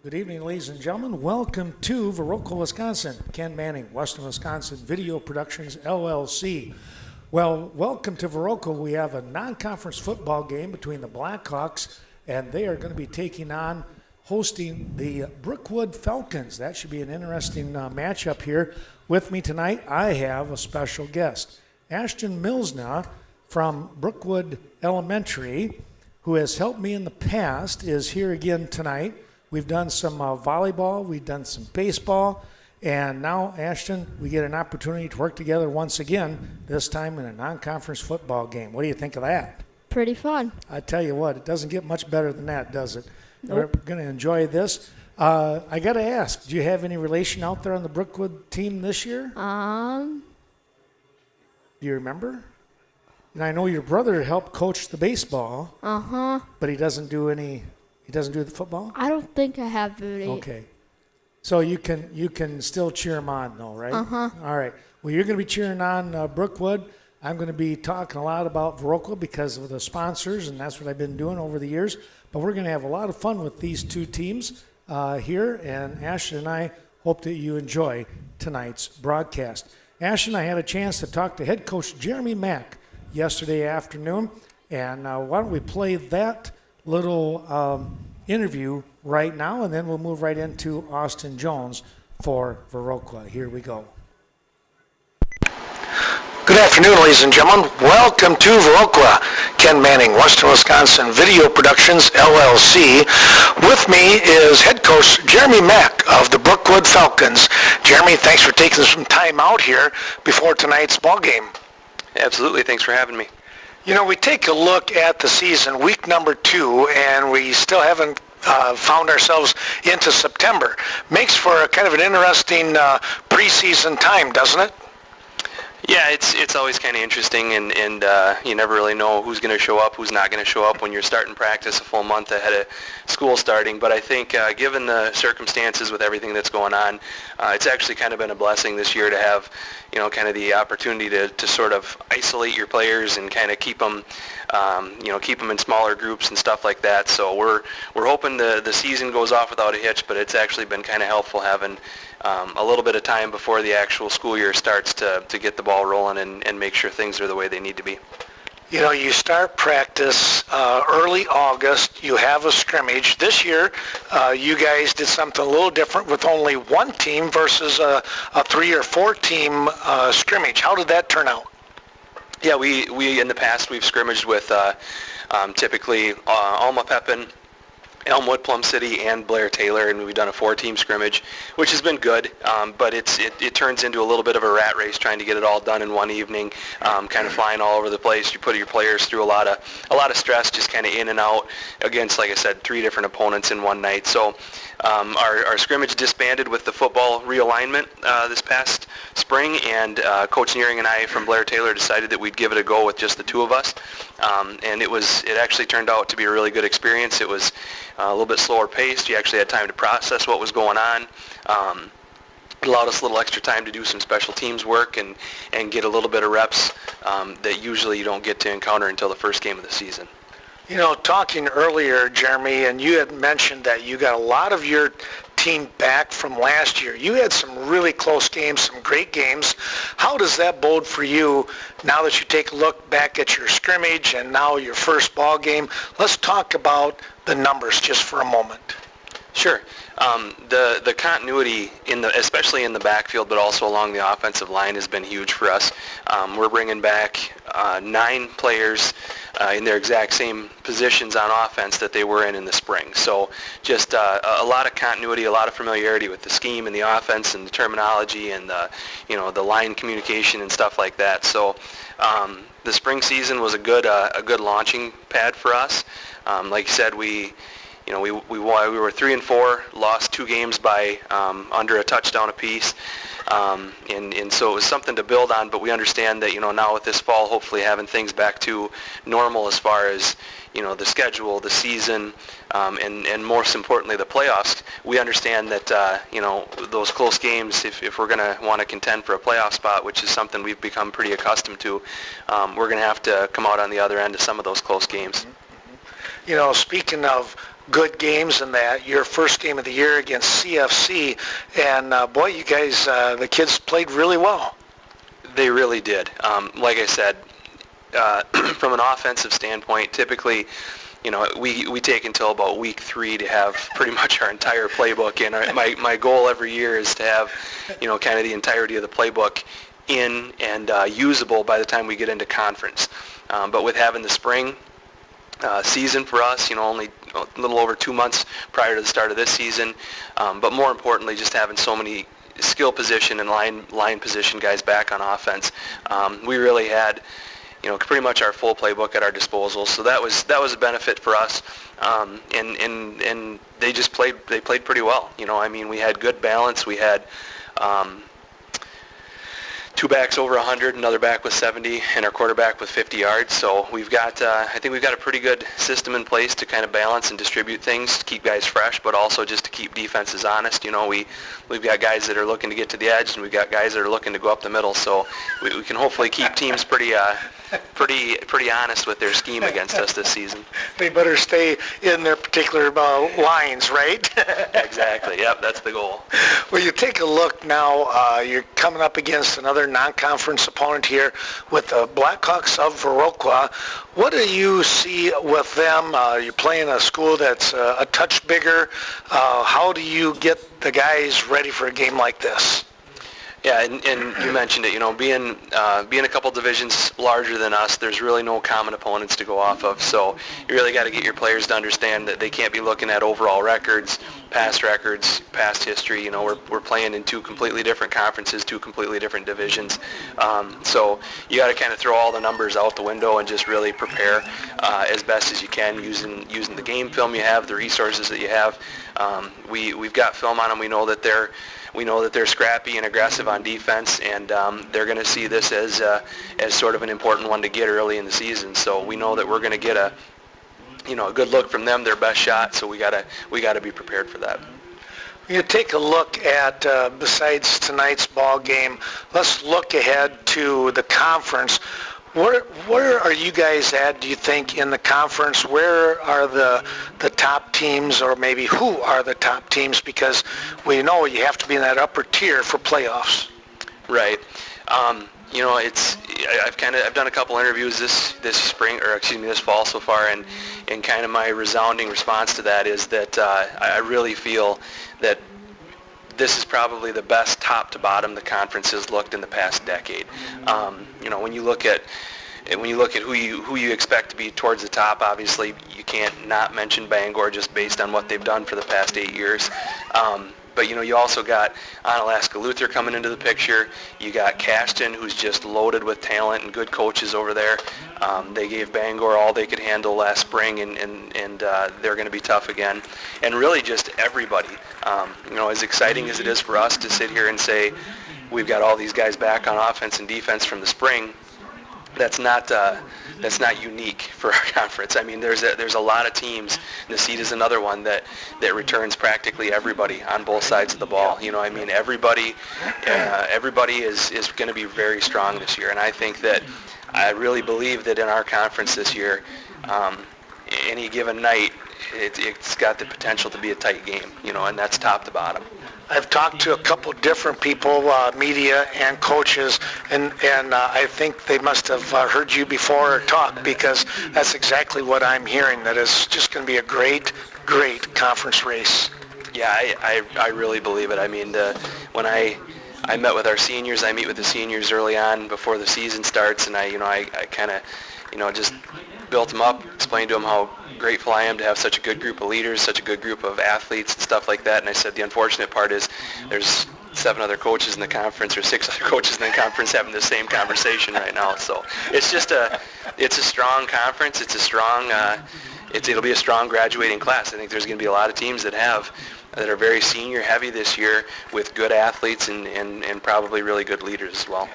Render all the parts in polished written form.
Good evening, ladies and gentlemen. Welcome to Viroqua, Wisconsin. Ken Manning, Western Wisconsin Video Productions, LLC. Well, welcome to Viroqua. We have a non-conference football game between the Blackhawks, and they are going to be hosting the Brookwood Falcons. That should be an interesting matchup here. With me tonight, I have a special guest. Ashton Milsna from Brookwood Elementary, who has helped me in the past, is here again tonight. We've done some volleyball, we've done some baseball, and now, Ashton, we get an opportunity to work together once again, this time in a non-conference football game. What do you think of that? Pretty fun. I tell you what, it doesn't get much better than that, does it? Nope. We're going to enjoy this. I got to ask, do you have any relation out there on the Brookwood team this year? Do you remember? And I know your brother helped coach the baseball. But he doesn't do the football? I don't think I have any. Okay. So you can still cheer him on though, right? All right. Well, you're going to be cheering on Brookwood. I'm going to be talking a lot about Viroqua because of the sponsors, and that's what I've been doing over the years. But we're going to have a lot of fun with these two teams here, and Ashton and I hope that you enjoy tonight's broadcast. Ashton, I had a chance to talk to head coach Jeremy Mack yesterday afternoon, and why don't we play that little interview right now, and then we'll move right into Austin Jones for Viroqua. Here we go. Good afternoon, ladies and gentlemen. Welcome to Viroqua. Ken Manning, Western Wisconsin Video Productions, LLC. With me is head coach Jeremy Mack of the Brookwood Falcons. Jeremy, thanks for taking some time out here before tonight's ball game. Absolutely. Thanks for having me. You know, we take a look at the season, week number 2, and we still haven't found ourselves into September. Makes for a kind of an interesting preseason time, doesn't it? Yeah, it's always kind of interesting, and you never really know who's going to show up, who's not going to show up when you're starting practice a full month ahead of school starting. But I think given the circumstances with everything that's going on, it's actually kind of been a blessing this year to have, kind of the opportunity to sort of isolate your players and kind of keep them in smaller groups and stuff like that. So we're hoping the season goes off without a hitch, but it's actually been kind of helpful having a little bit of time before the actual school year starts to get the ball rolling and make sure things are the way they need to be. You know, you start practice early August. You have a scrimmage. This year, you guys did something a little different with only one team versus a 3 or 4 team scrimmage. How did that turn out? Yeah, we in the past we've scrimmaged with typically Alma Pepin, Elmwood, Plum City, and Blair Taylor, and we've done a 4-team scrimmage, which has been good. But it turns into a little bit of a rat race trying to get it all done in one evening, kind of flying all over the place. You put your players through a lot of stress, just kind of in and out against, like I said, 3 different opponents in one night. So our scrimmage disbanded with the football realignment this past spring, and Coach Nearing and I from Blair Taylor decided that we'd give it a go with just the 2 of us. And it actually turned out to be a really good experience. It was a little bit slower paced. You actually had time to process what was going on. It allowed us a little extra time to do some special teams work and get a little bit of reps that usually you don't get to encounter until the first game of the season. You know, talking earlier, Jeremy, and you had mentioned that you got a lot of your team back from last year. You had some really close games, some great games. How does that bode for you now that you take a look back at your scrimmage and now your first ball game? Let's talk about the numbers just for a moment. Sure. The continuity, especially in the backfield, but also along the offensive line, has been huge for us. We're bringing back 9 players in their exact same positions on offense that they were in the spring. So just a lot of continuity, a lot of familiarity with the scheme and the offense and the terminology and the line communication and stuff like that. So the spring season was a good launching pad for us. Like you said, we were 3-4, lost 2 games by under a touchdown apiece, and so it was something to build on. But we understand that now with this fall, hopefully having things back to normal as far as the schedule, the season, and most importantly the playoffs. We understand that those close games, if we're going to want to contend for a playoff spot, which is something we've become pretty accustomed to, we're going to have to come out on the other end of some of those close games. You know, speaking of good games in that. Your first game of the year against CFC, and boy, you guys, the kids played really well. They really did. Like I said, from an offensive standpoint, typically, we take until about week 3 to have pretty much our entire playbook in. My goal every year is to have, kind of the entirety of the playbook in and usable by the time we get into conference. But with having the spring season for us, only a little over 2 months prior to the start of this season, but more importantly, just having so many skill position and line position guys back on offense, we really had pretty much our full playbook at our disposal. So that was a benefit for us, and they just played pretty well. We had good balance. We had 2 backs over 100, another back with 70, and our quarterback with 50 yards. So we've got, I think we've got a pretty good system in place to kind of balance and distribute things, to keep guys fresh, but also just to keep defenses honest. We've got guys that are looking to get to the edge, and we've got guys that are looking to go up the middle. So we can hopefully keep teams pretty honest with their scheme against us this season. They better stay in their particular lines, right? Exactly. Yep, that's the goal. Well, you take a look now. You're coming up against another non-conference opponent here with the Blackhawks of Viroqua. What do you see with them? You're playing a school that's a touch bigger. How do you get the guys ready for a game like this? Yeah, and you mentioned it. Being a couple divisions larger than us, there's really no common opponents to go off of. So you really got to get your players to understand that they can't be looking at overall records, past history. We're playing in 2 completely different conferences, 2 completely different divisions. So you got to kind of throw all the numbers out the window and just really prepare as best as you can using the game film you have, the resources that you have. We've got film on them. We know that they're scrappy and aggressive on defense, and they're going to see this as sort of an important one to get early in the season. So we know that we're going to get a good look from them, their best shot. So we gotta be prepared for that. You take a look at, besides tonight's ball game, let's look ahead to the conference. Where are you guys at, do you think, in the conference? Where are the top teams, or maybe who are the top teams? Because we know you have to be in that upper tier for playoffs. Right. I've done a couple interviews this fall so far, and kind of my resounding response to that is that I really feel that this is probably the best top to bottom the conference has looked in the past decade. When you look at who you expect to be towards the top, obviously you can't not mention Bangor just based on what they've done for the past 8 years. But you also got Onalaska Luther coming into the picture. You got Cashton, who's just loaded with talent and good coaches over there. They gave Bangor all they could handle last spring, and they're going to be tough again. And really just everybody. As exciting as it is for us to sit here and say we've got all these guys back on offense and defense from the spring, that's not unique for our conference. I mean, there's a lot of teams. Nacite is another one that returns practically everybody on both sides of the ball. Everybody is going to be very strong this year, and I think that I really believe that in our conference this year, any given night, it's got the potential to be a tight game. And that's top to bottom. I've talked to a couple different people, media and coaches, and I think they must have heard you before talk, because that's exactly what I'm hearing, that it's just going to be a great conference race. Yeah, I really believe it. I mean, when I met with our seniors, I meet with the seniors early on before the season starts, and I kind of, just built them up, explained to them how grateful I am to have such a good group of leaders, such a good group of athletes and stuff like that. And I said the unfortunate part is there's 7 other coaches in the conference, or 6 other coaches in the conference having the same conversation right now. So it's just it's a strong conference. It's a strong, it'll be a strong graduating class. I think there's going to be a lot of teams that are very senior heavy this year with good athletes and probably really good leaders as well.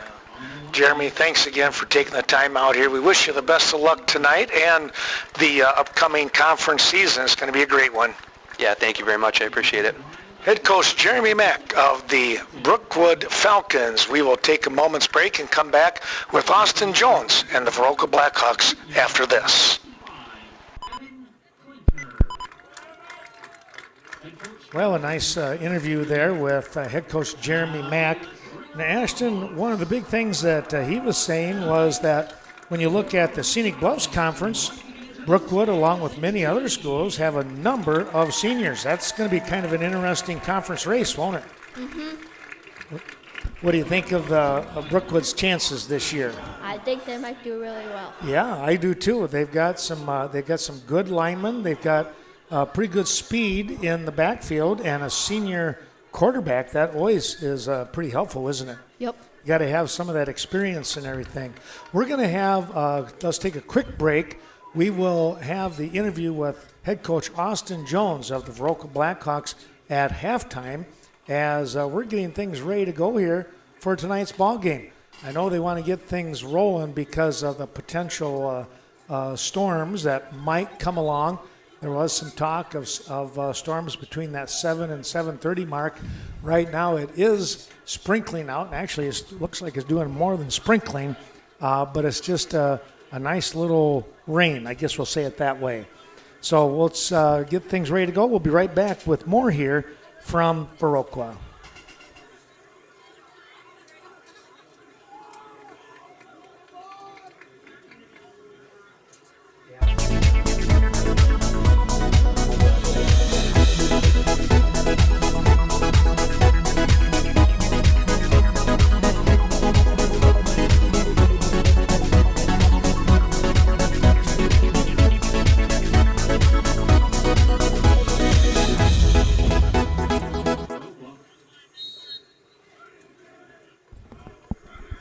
Jeremy, thanks again for taking the time out here. We wish you the best of luck tonight and the upcoming conference season. It's going to be a great one. Yeah, thank you very much. I appreciate it. Head coach Jeremy Mack of the Brookwood Falcons. We will take a moment's break and come back with Austin Jones and the Viroqua Blackhawks after this. Well, a nice interview there with head coach Jeremy Mack. And Ashton, one of the big things that he was saying was that when you look at the Scenic Bluffs Conference, Brookwood, along with many other schools, have a number of seniors. That's going to be kind of an interesting conference race, won't it? Mm-hmm. What do you think of Brookwood's chances this year? I think they might do really well. Yeah, I do too. They've got some good linemen. They've got pretty good speed in the backfield, and a senior quarterback. That always is pretty helpful, isn't it? Yep. You got to have some of that experience and everything. We're going to have, let's take a quick break. We will have the interview with head coach Austin Jones of the Viroqua Blackhawks at halftime as we're getting things ready to go here for tonight's ball game. I know they want to get things rolling because of the potential storms that might come along. There was some talk of storms between that 7 and 7:30 mark. Right now it is sprinkling out. Actually, it looks like it's doing more than sprinkling, but it's just a nice little rain. I guess we'll say it that way. So let's get things ready to go. We'll be right back with more here from Viroqua.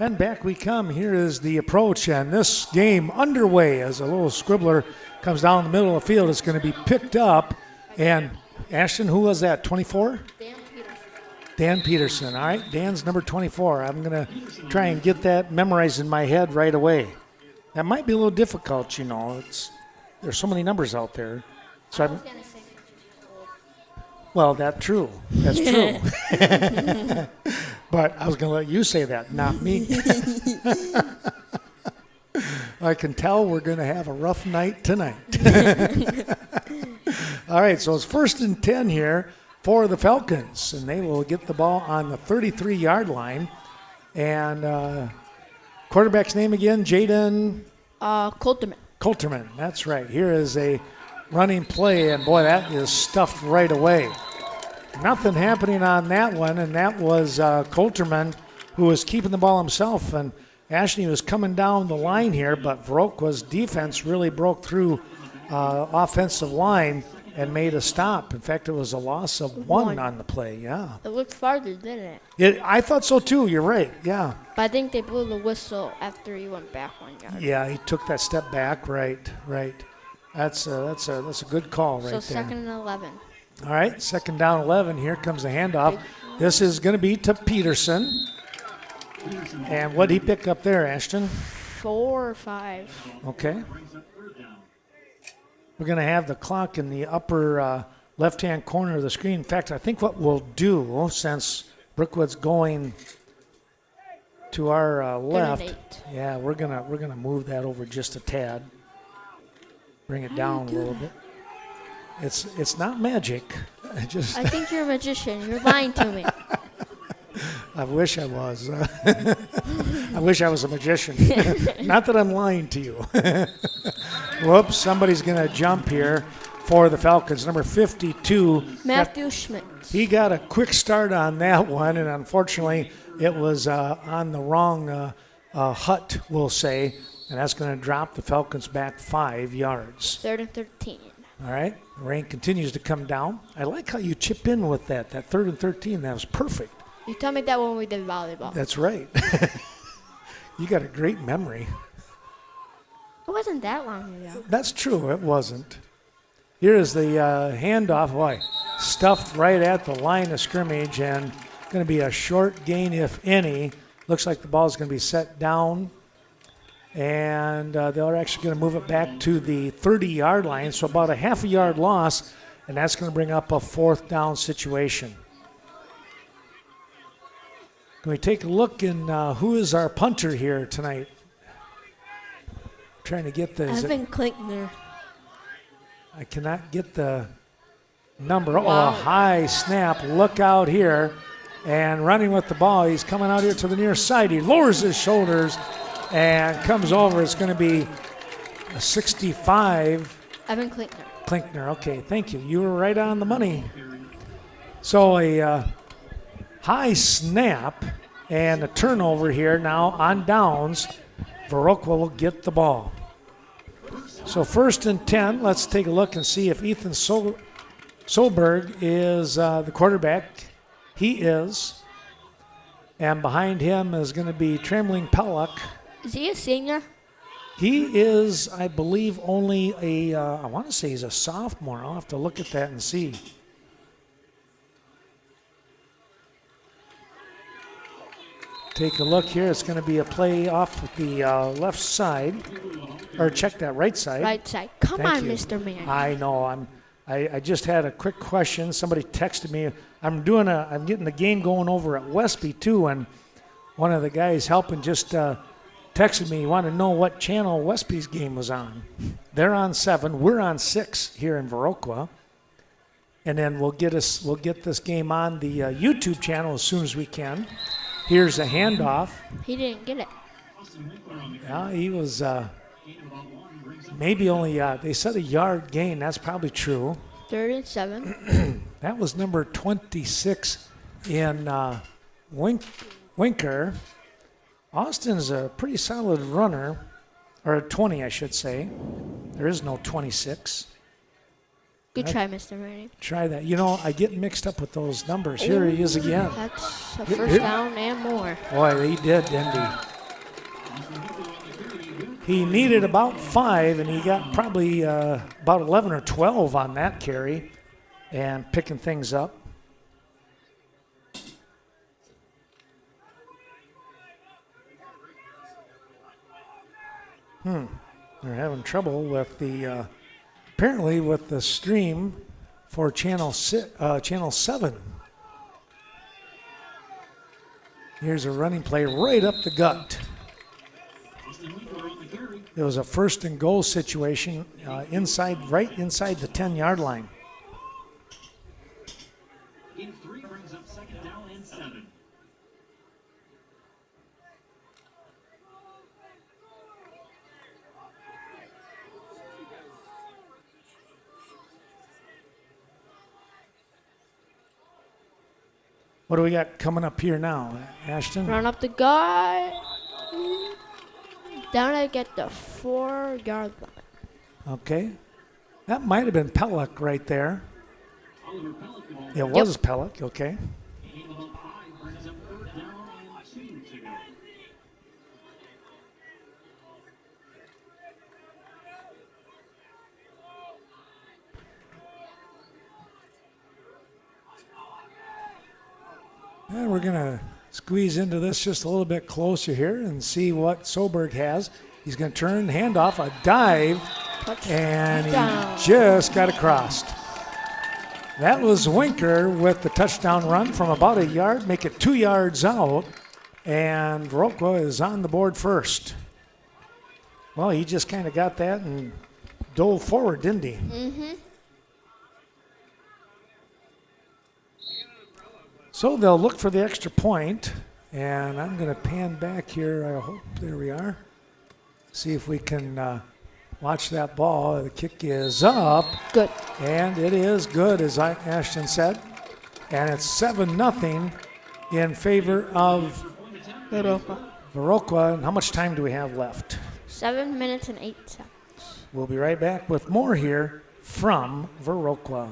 And back we come. Here is the approach, and this game underway as a little scribbler comes down the middle of the field. It's going to be picked up. And Ashton, who was that, 24? Dan Peterson. Dan Peterson. All right, Dan's number 24. I'm going to try and get that memorized in my head right away. That might be a little difficult, you know. There's so many numbers out there. So I'm, well, that's true. That's true. But I was going to let you say that, not me. I can tell we're going to have a rough night tonight. All right, so it's 1st and 10 here for the Falcons, and they will get the ball on the 33-yard line. And quarterback's name again, Jaden? Coulterman. Coulterman, that's right. Here is a running play, and boy, that is stuffed right away. Nothing happening on that one, and that was Coulterman who was keeping the ball himself. And Ashley was coming down the line here, but Viroqua's defense really broke through offensive line and made a stop. In fact, it was a loss of one on the play, yeah. It looked farther, didn't it? I thought so too, you're right, yeah. But I think they blew the whistle after he went back 1 yard. Yeah, he took that step back, right. That's a good call right there. So 2nd and 11. All right, 2nd down 11. Here comes the handoff. This is going to be to Peterson. And what did he pick up there, Ashton? 4 or 5. Okay. We're going to have the clock in the upper left-hand corner of the screen. In fact, I think what we'll do, since Brookwood's going to our left, yeah, we're gonna move that over just a tad. Bring it down a little bit. It's not magic. I think you're a magician. You're lying to me. I wish I was. I wish I was a magician. Not that I'm lying to you. Whoops, somebody's going to jump here for the Falcons. Number 52. Matthew Schmidt. He got a quick start on that one, and unfortunately it was on the wrong hut, we'll say, and that's going to drop the Falcons back 5 yards. 3rd and 13. All right, the rain continues to come down. I like how you chip in with that 3rd and 13. That was perfect. You told me that when we did volleyball. That's right. You got a great memory. It wasn't that long ago. That's true, it wasn't. Here is the handoff. Boy, stuffed right at the line of scrimmage, and going to be a short gain, if any. Looks like the ball is going to be set down. And they're actually going to move it back to the 30-yard line, so about a half a yard loss, and that's going to bring up a 4th down situation. Can we take a look in who is our punter here tonight? I'm trying to get the... Evan Klinkner. I cannot get the number. Oh, Wow. a high snap. Look out here. And running with the ball, he's coming out here to the near side. He lowers his shoulders and comes over. It's going to be a 65. Evan Klinkner. Klinkner, okay, thank you. You were right on the money. So a high snap and a turnover here now on downs. Viroqua will get the ball. So 1st and 10, let's take a look and see if Ethan Solberg is the quarterback. He is. And behind him is going to be Trembling Pelluck. Is he a senior? He is, I believe, only I want to say he's a sophomore. I'll have to look at that and see. Take a look here. It's going to be a play off the left side. Or check that right side. Right side. Come Thank on, you. Mr. Man. I know. I just had a quick question. Somebody texted me. I'm getting the game going over at Westby too, and one of the guys helping just texted me. He wanted to know what channel Westby's game was on. They're on 7. We're on 6 here in Viroqua, and then we'll get this game on the YouTube channel as soon as we can. Here's a handoff. He didn't get it. Yeah, he was maybe only they said a yard gain. That's probably true. 3rd and 7. That was number 26 in Winker. Austin's a pretty solid runner, or 20, I should say. There is no 26. Good try, Mr. Manning. Try that. You know, I get mixed up with those numbers. Here he is again. That's a first down and more. Boy, he did, didn't he? He needed about 5, and he got probably about 11 or 12 on that carry and picking things up. They're having trouble with the, apparently with the stream for channel 7. Here's a running play right up the gut. It was a 1st and goal situation right inside the 10-yard line. In 3 brings up 2nd down and 7. What do we got coming up here now, Ashton? Run up the gut. Down I get the 4-yard line. Okay. That might have been Pelluck right there. Oliver Pellick the ball. It was Pelluck, okay. Gain about 5 brings up 3rd down and 2 to go. And we're going to squeeze into this just a little bit closer here and see what Solberg has. He's going to turn, handoff, a dive, and Touchdown. he just got across. That was Winker with the touchdown run from about a yard, make it 2 yards out, and Viroqua is on the board first. Well, he just kind of got that and dove forward, didn't he? Mm-hmm. So they'll look for the extra point, and I'm going to pan back here. I hope there we are. See if we can watch that ball. The kick is up, Good. and it is good, as Ashton said. And it's 7-0 in favor of Viroqua. And how much time do we have left? 7 minutes and 8 seconds. We'll be right back with more here from Viroqua.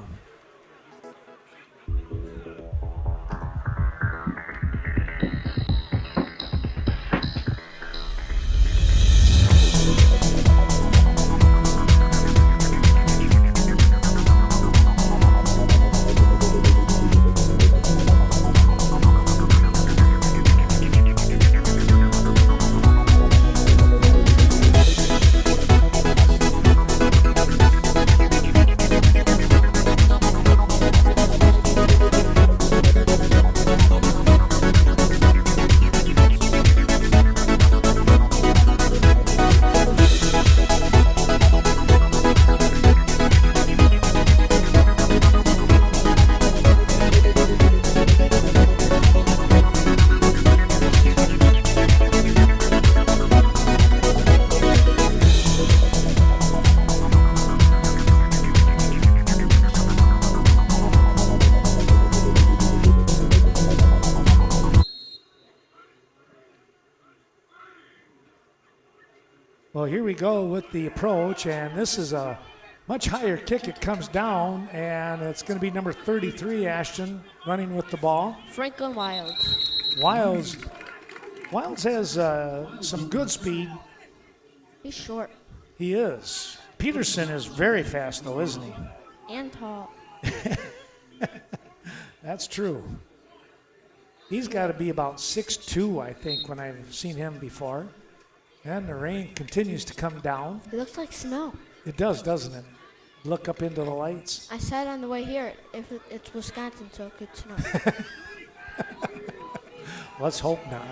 Well, here we go with the approach, and this is a much higher kick. It comes down, and it's going to be number 33, Ashton, running with the ball. Franklin Wilds. Wilds has some good speed. He's short He is. Peterson is very fast, though, isn't he? and tall. That's true. He's got to be about 6'2", I think, when I've seen him before. And the rain continues to come down. It looks like snow. It does, doesn't it? Look up into the lights. I said on the way here, if it's Wisconsin, so it could snow. Let's hope not.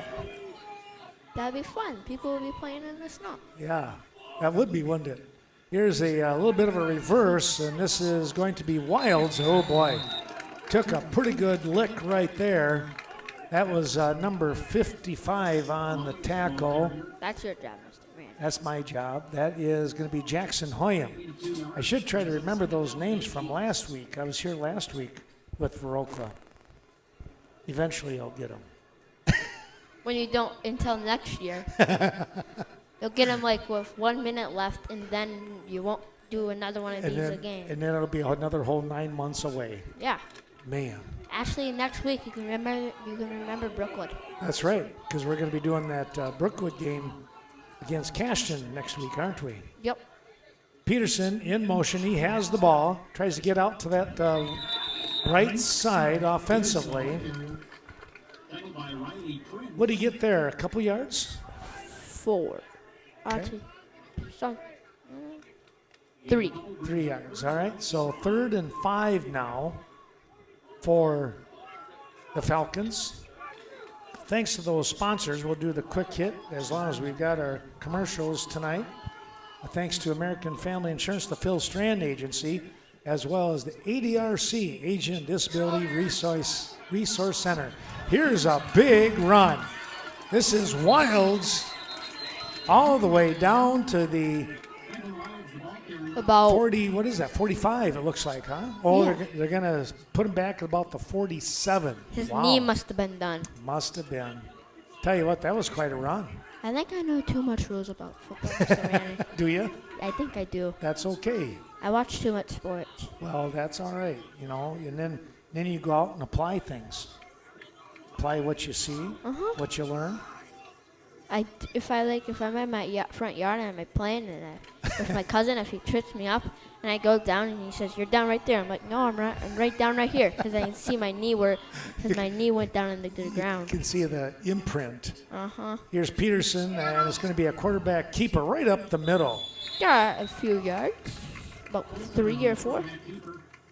That'd be fun. People will be playing in the snow. Yeah, that would be, wouldn't it? Here's a little bit of a reverse, and this is going to be Wilds. Oh, boy. Took a pretty good lick right there. That was number 55 on the tackle. That's your job, Mr. Man. That's my job. That is going to be Jackson Hoyam. I should try to remember those names from last week. I was here last week with Viroqua. Eventually I'll get them. When you don't until next year. You'll get them like with 1 minute left, and then you won't do another one of these again. And then it'll be another whole 9 months away. Yeah. Man. Actually, next week you can remember Brookwood. That's right, because we're going to be doing that Brookwood game against Cashton next week, aren't we? Yep. Peterson in motion. He has the ball. Tries to get out to that right side offensively. What did he get there? A couple yards? 4. Okay. Some. 3. 3 yards. All right. So 3rd and 5 now for the Falcons. Thanks to those sponsors, we'll do the quick hit as long as we've got our commercials tonight. Thanks to American Family Insurance, the Phil Strand Agency, as well as the ADRC, Asian Disability Resource Center. Here's a big run. This is Wilds all the way down to the About 40, what is that, 45 it looks like, huh? Oh, Yeah. they're going to put him back at about the 47. his Wow. knee must have been done. Must have been. Tell you what, that was quite a run. I think I know too much rules about football, Mr. Manning. Do you? I think I do. That's okay. I watch too much sports. Well, that's all right, you know, and then you go out and apply things. Apply what you see, what you learn. If I'm in my front yard and I'm playing and with my cousin, if he trips me up and I go down and he says, "You're down right there," I'm like, "No, I'm right down right here," because I can see my knee because my knee went down into the You ground. can see the imprint. Uh-huh. Here's Peterson, and it's going to be a quarterback keeper right up the middle. Got a few yards, about 3 or 4.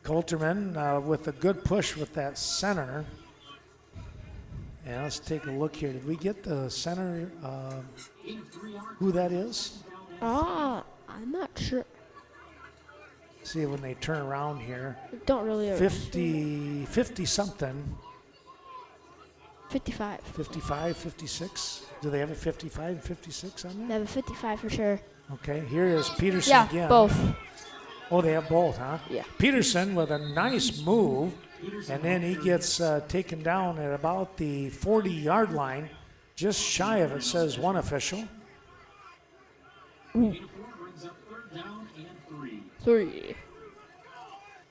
Coulterman with a good push with that center. And let's take a look here. Did we get the center, who that is? I'm not sure. See when they turn around here. I don't really. 50 something. 55. 55, 56. Do they have a 55 and 56 on They there? have a 55 for sure. Okay, here is Peterson Yeah, again. both. Oh, they have both, huh? Yeah. Peterson with a nice move, and then he gets taken down at about the 40-yard line, just shy of it, says one official. 84 brings up 3rd down and 3. 3.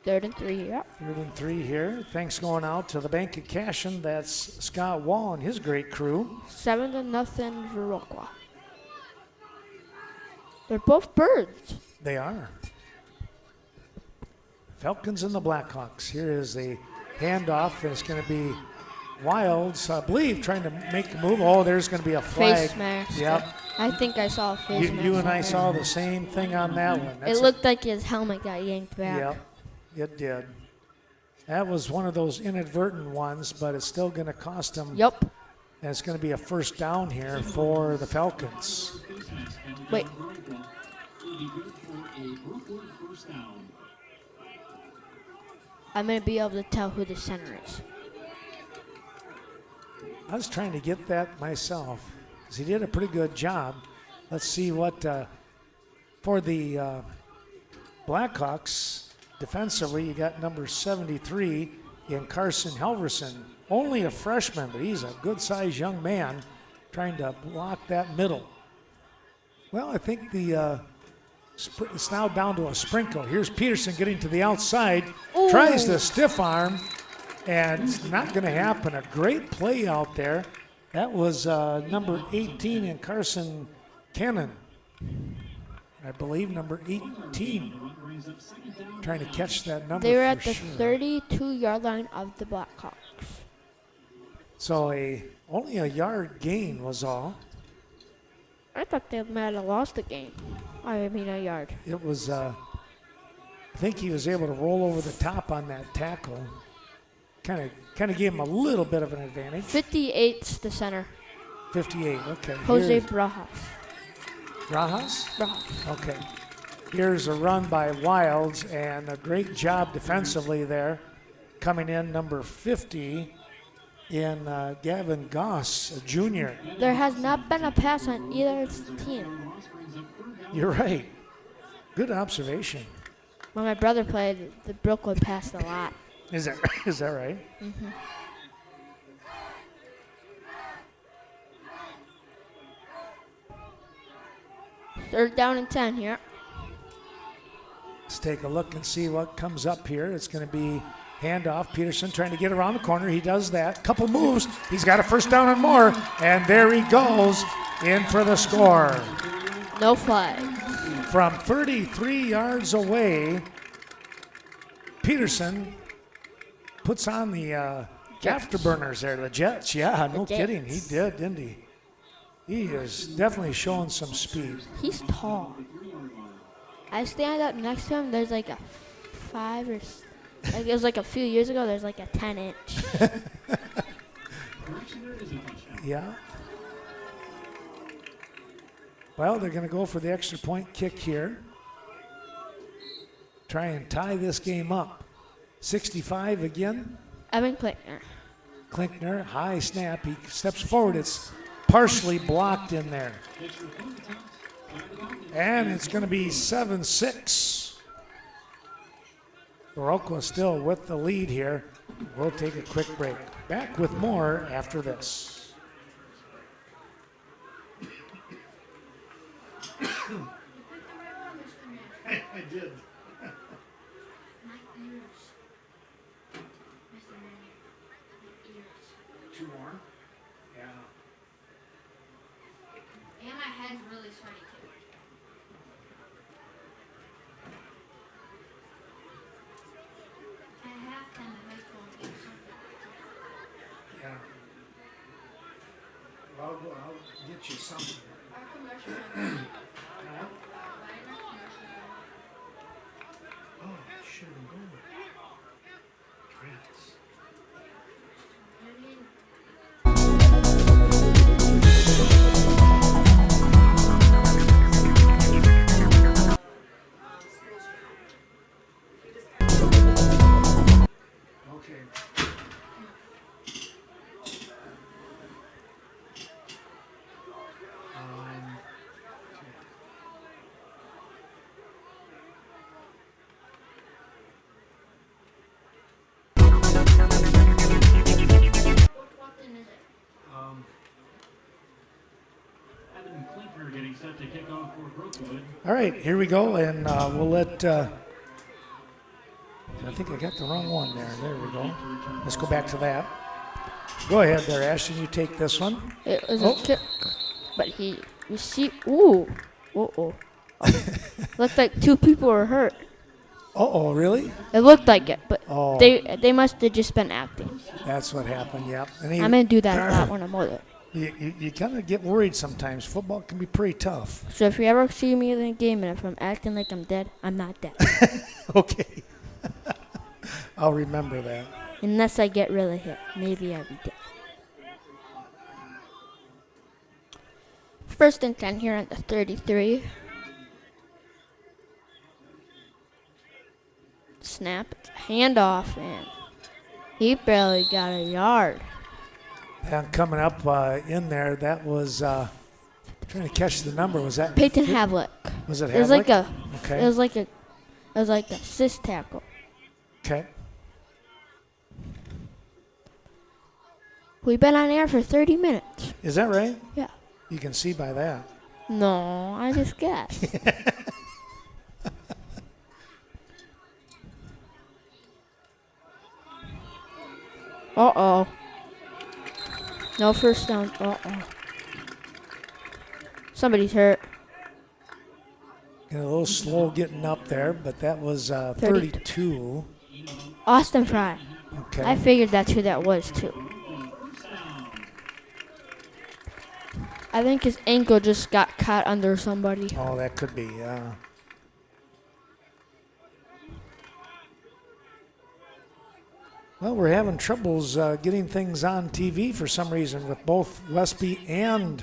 3rd and 3, yeah. 3rd and 3 here. Thanks going out to the Bank of Cashin. That's Scott Wall and his great crew. 7-0 Viroqua. They're both birds. They are. Falcons and the Blackhawks. Here is the handoff, and it's going to be Wilds, I believe, trying to make the move. Oh, there's going to be a flag. Face mask. Yep. I think I saw a face mask. You and I on saw there. the same thing on that one. It looked like his helmet got yanked back. Yep, it did. That was one of those inadvertent ones, but it's still going to cost them. Yep. And it's going to be a first down here for the Falcons. Wait. Will be good for a Brookwood 1st down. I'm going to be able to tell who the center is. I was trying to get that myself because he did a pretty good job. Let's see what for the Blackhawks defensively. You got number 73 in Carson Helverson, only a freshman, but he's a good-sized young man trying to block that middle. Well, I think it's now down to a sprinkle. Here's Peterson getting to the outside, tries to stiff arm, and it's not going to happen. A great play out there. That was number 18 in Carson Cannon. I believe number 18. Trying to catch that number. They were at for the sure. 32-yard line of the Blackhawks. So only a yard gain was all. I thought they might have lost the game. I mean, a yard. It was, I think he was able to roll over the top on that tackle. Kind of gave him a little bit of an advantage. 58's the center. 58, okay. Jose Here's Brajas. Rajas? Okay. Here's a run by Wilds, and a great job defensively there. Coming in, number 50 in Gavin Goss, a junior. There has not been a pass on either team. You're right. Good observation. When my brother played, the Brookwood passed a lot. Is that right? Mm-hmm. Third down and 10 here. Let's take a look and see what comes up here. It's going to be handoff. Peterson trying to get around the corner. He does that. Couple moves. He's got a first down and more. And there he goes in for the score. No flag. From 33 yards away, Peterson puts on the afterburners there, the Jets. Yeah, no kidding. He did, didn't he? He is definitely showing some speed. He's tall. I stand up next to him. There's like a 5 or like it was like a few years ago. There's like a 10-inch. Yeah. Well, they're going to go for the extra point kick here. Try and tie this game up. 65 again. Evan Klickner. Klinkner, high snap. He steps forward. It's partially blocked in there. And it's going to be 7-6. Viroqua still with the lead here. We'll take a quick break. Back with more after this. I did. Too warm? Yeah. And my head's really sweaty too. I have to make one get something. Yeah. Well, I'll get you something. Our commercial. Oh, should have gone with Rats. Okay. Evan Klinkner getting set to kick off for Brookwood. All right, here we go, and we'll let. I think I got the wrong one there. There we go. Let's go back to that. Go ahead there, Ashton. You take this one. It was a kick, but he received. Ooh. Looked like 2 people were hurt. Uh-oh, really? It looked like it, but Oh. they must have just been acting. That's what happened. Yep. And I'm gonna do that a lot when I'm older. you kind of get worried sometimes. Football can be pretty tough. So if you ever see me in a game and if I'm acting like I'm dead, I'm not dead. Okay. I'll remember that. Unless I get really hit. Maybe I'll be dead. First and 10 here on the 33. Snap. Handoff, and he barely got a yard. And coming up in there, that was trying to catch the number. Was that Peyton Havlick. Was it It was like Havlick? a. Okay. It was like a assist tackle. Okay. We've been on air for 30 minutes. Is that right? Yeah. You can see by that. No, I just guessed. Uh-oh. No first down. Uh-oh. Somebody's hurt. Got a little slow getting up there, but that was 32. Austin Fry. Okay. I figured that's who that was, too. I think his ankle just got caught under somebody. Oh, that could be. Well, we're having troubles getting things on TV for some reason with both Westby and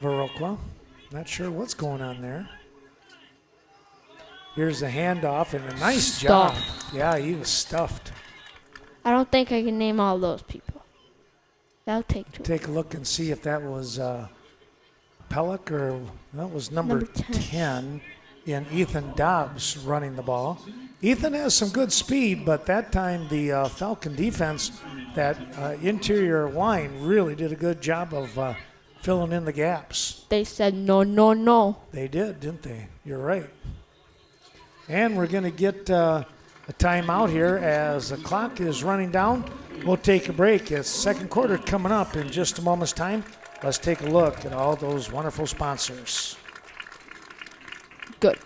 Viroqua. Not sure what's going on there. Here's the handoff and a nice job. Yeah, he was stuffed. I don't think I can name all those people. That'll take too long. Take a look and see if that was Pellick or that was number 10 in Ethan Dobbs running the ball. Ethan has some good speed, but that time the Falcon defense, that interior line really did a good job of filling in the gaps. They said no, no, no. They did, didn't they? You're right. And we're going to get a timeout here as the clock is running down. We'll take a break. It's second quarter coming up in just a moment's time. Let's take a look at all those wonderful sponsors. Good.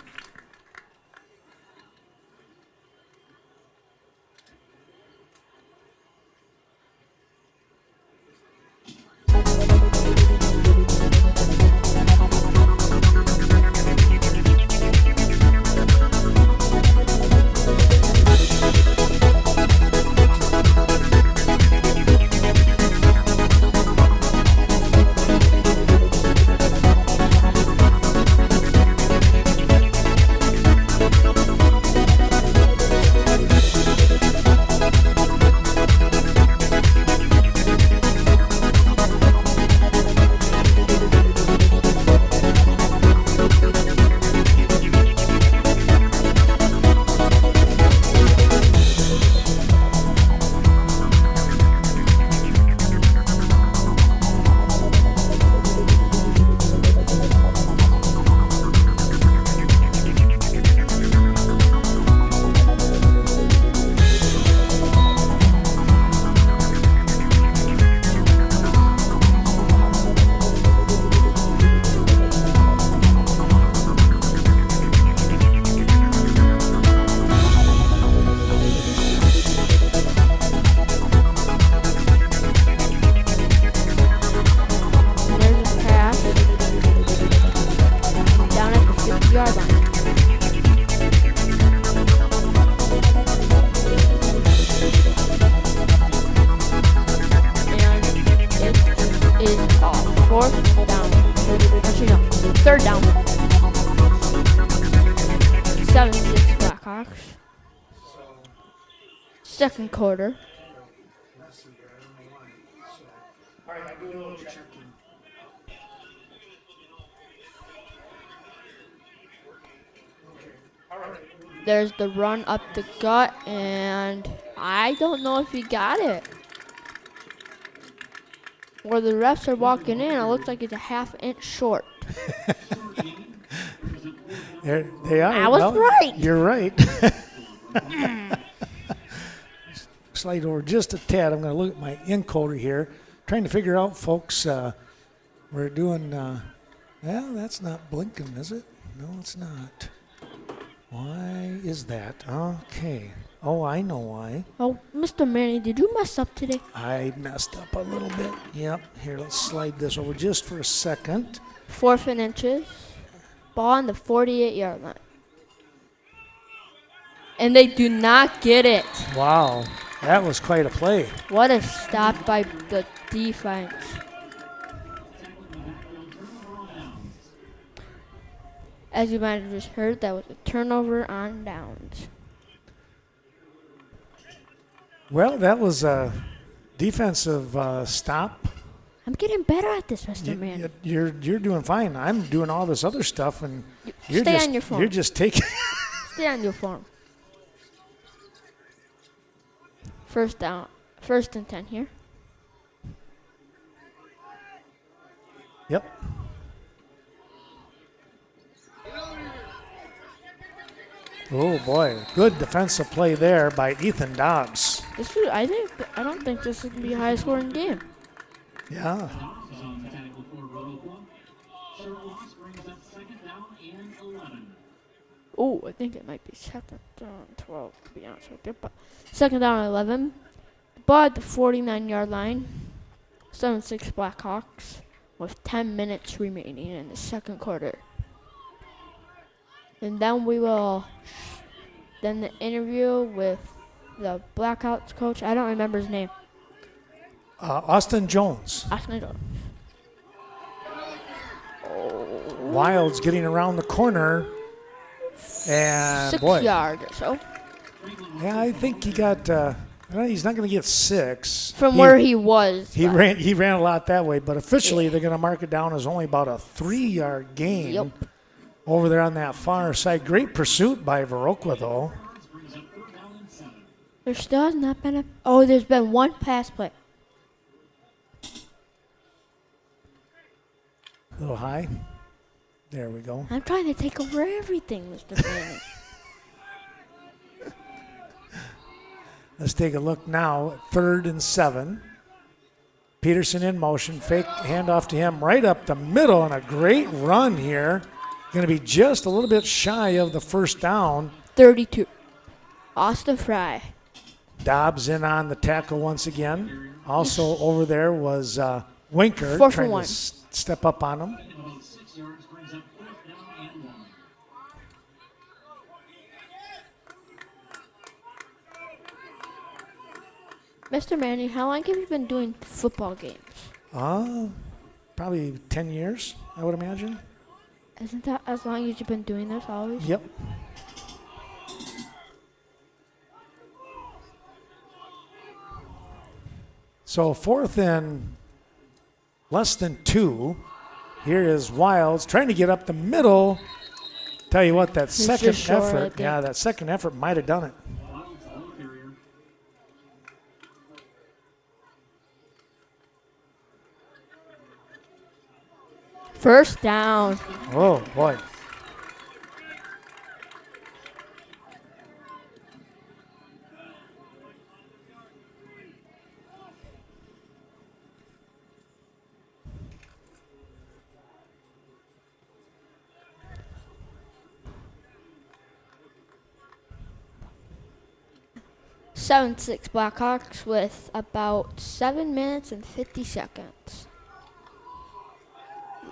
Third down. 7-6 Blackhawks. Second quarter. There's the run up the gut, and I don't know if he got it. Where the refs are walking in, it looks like it's a half-inch short. There they are. I was right. You're right. Slide over just a tad. I'm going to look at my encoder here, trying to figure out, folks. We're doing. Well, that's not blinking, is it? No, it's not. Why is that? Okay. Oh, I know why. Oh, Mr. Manny, did you mess up today? I messed up a little bit. Yep. Here, let's slide this over just for a second. 4th and inches. Ball on the 48-yard line. And they do not get it. Wow. That was quite a play. What a stop by the defense. As you might have just heard, that was a turnover on downs. Well, that was a defensive stop. I'm getting better at this, Mr. Man. You're doing fine. I'm doing all this other stuff, and you're Stay just, on your phone. You're just taking. Stay on your phone. First down. 1st and 10 here. Yep. Oh boy, good defensive play there by Ethan Dobbs. I don't think this is gonna be a high scoring game. Yeah. Dobbs is on the tackle for Viroqua. Short loss brings up second down and 11. Oh, I think it might be second down 12, to be honest with you. But second down 11. Ball at the 49-yard line. 7-6 Blackhawks with 10 minutes remaining in the second quarter. And then then the interview with the Blackhawks coach. I don't remember his name. Austin Jones. Austin Jones. Wilds getting around the corner. And 6 boy, yards or so. yeah, I think he got. He's not going to get 6 From where he was. He but- ran. He ran a lot that way, but officially they're going to mark it down as only about a 3-yard gain Yep. over there on that far side. Great pursuit by Viroqua, though. Brings up third down and 7. There still has not been there's been one pass play. A little high. There we go. I'm trying to take over everything, Mr. Manning. Let's take a look now. 3rd and 7. Peterson in motion. Fake handoff to him right up the middle, and a great run here. Going to be just a little bit shy of the first down. 32. Austin Fry. Dobbs in on the tackle once again. Also over there was Winker 4 for trying 1. to step up on him. And about 6 yards brings up fourth down and 1. Mr. Manning, how long have you been doing football games? Probably 10 years, I would imagine. Isn't that as long as you've been doing this always? Yep. So 4th and less than 2. Here is Wilds trying to get up the middle. Tell you what, that He's second just short, I effort, think. yeah, that second effort might have done it. Wilds, ball carrier. First down. Oh, boy. Seven six Blackhawks with about 7 minutes and 50 seconds.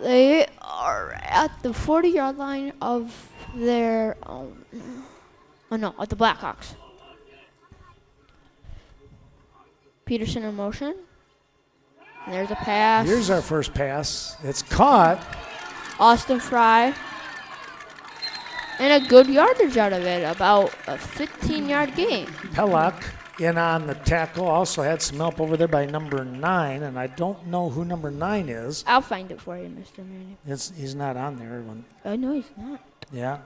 They are at the 40-yard line of their own. Of the Blackhawks. Peterson in motion. And there's a pass. Here's our first pass. It's caught. Austin Fry. And a good yardage out of it, about a 15-yard gain. Pellock in on the tackle. Also had some help over there by number 9, and I don't know who number 9 is. I'll find it for you, Mr. Manning. He's not on there. Oh, no, he's not. Yeah,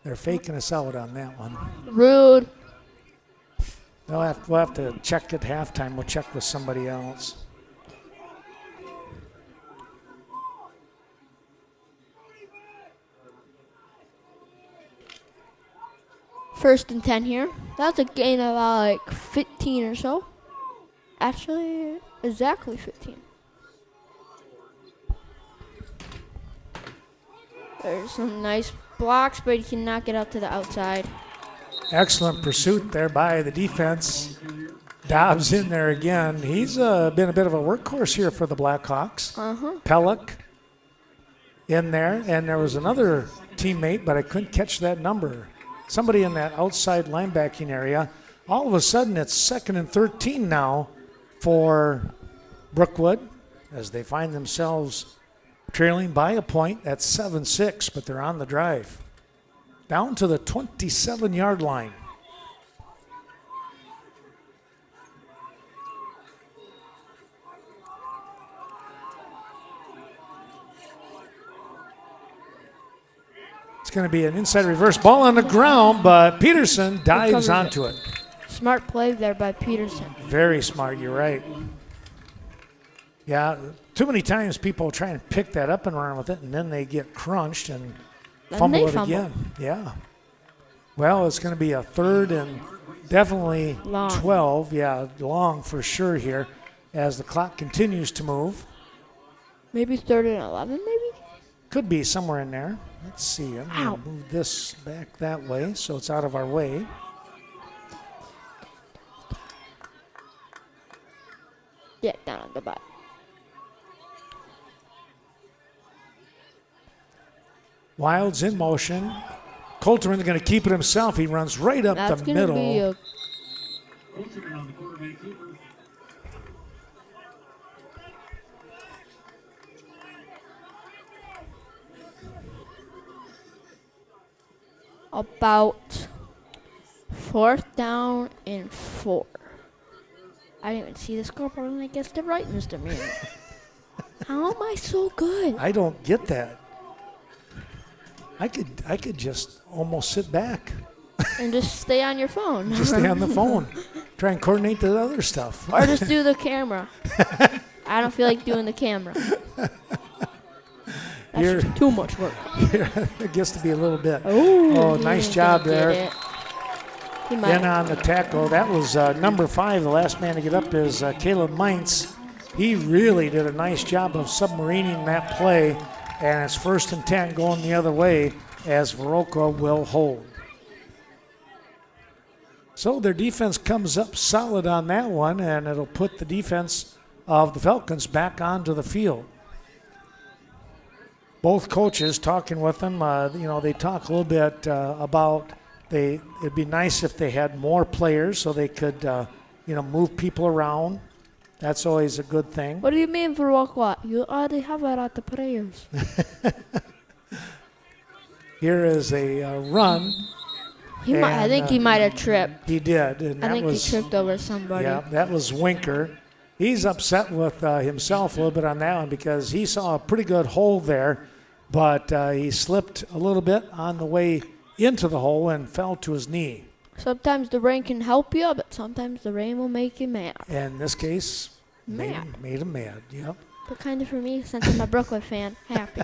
they're faking us out on that one. Rude. We'll have to check at halftime. We'll check with somebody else. First and 10 here. That's a gain of like 15 or so. Actually, exactly 15. There's some nice blocks, but he cannot get out to the outside. Excellent pursuit there by the defense. Dobbs in there again. He's been a bit of a workhorse here for the Blackhawks. Pellock in there, and there was another teammate, but I couldn't catch that number. Somebody in that outside linebacking area. All of a sudden, it's 2nd and 13 now for Brookwood as they find themselves trailing by a point at 7-6, but they're on the drive. Down to the 27-yard line. It's going to be an inside reverse ball on the ground, but Peterson dives covers it. onto it. Smart play there by Peterson. Very smart, you're right. Yeah, too many times people try and pick that up and run with it, and then they get crunched and Then fumble they it fumble. again. Yeah. Well, it's going to be a 3rd and definitely Long. 12. Yeah, long for sure here as the clock continues to move. Maybe 3rd and 11, maybe? Could be somewhere in there. Let's see. I'm Ow. going to move this back that way so it's out of our way. Yeah, down on the butt. Wild's in motion. Coulterman's going to keep it himself. He runs right up That's the going to middle. be a Ultimate on the quarterback keeper. about 4th down and 4. I didn't even see the scoreboard when I guessed it right, Mr. Manning. How am I so good? I don't get that. I could just almost sit back, And just stay on your phone. just stay on the phone, try and coordinate the other stuff. Or just do the camera. I don't feel like doing the camera. That's Here- just too much work. It gets to be a little bit. Oh, he nice ain't job gonna get there. it. He might. In on the tackle. That was number 5. The last man to get up is Caleb Mintz. He really did a nice job of submarining that play, and it's 1st and 10 going the other way as Viroqua will hold. So their defense comes up solid on that one, and it'll put the defense of the Falcons back onto the field. Both coaches talking with them, they talk a little bit about it'd be nice if they had more players so they could, move people around. That's always a good thing. What do you mean, Viroqua? You already have it at the prayers. Here is a run. I think he might have tripped. He did, and I that think was he tripped over somebody. yeah, that was Winker. He's upset with himself a little bit on that one because he saw a pretty good hole there, but he slipped a little bit on the way into the hole and fell to his knee. Sometimes the rain can help you, but sometimes the rain will make you mad. And in this case, made Mad. him mad. Yep. But kind of for me, since I'm a Brookwood fan, happy.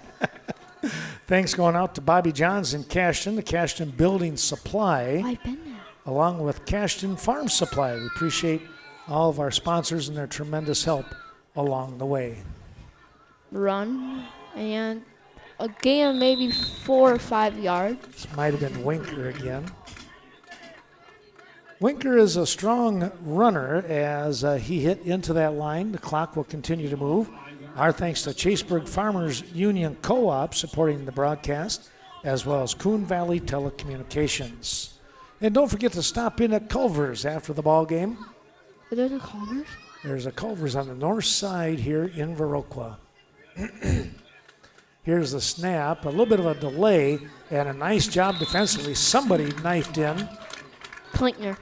Thanks going out to Bobby Johns in Cashton, the Cashton Building Supply, I've been there. along with Cashton Farm Supply. We appreciate all of our sponsors and their tremendous help along the way. Run, and a gain of maybe 4 or 5 yards. This might have been Winker again. Winker is a strong runner as he hit into that line. The clock will continue to move. Our thanks to Chaseburg Farmers Union Co-op supporting the broadcast, as well as Coon Valley Telecommunications. And don't forget to stop in at Culver's after the ball game. Are there the Culvers? There's a Culver's on the north side here in Viroqua. Here's the snap, a little bit of a delay, and a nice job defensively. Somebody knifed in. Klinkner.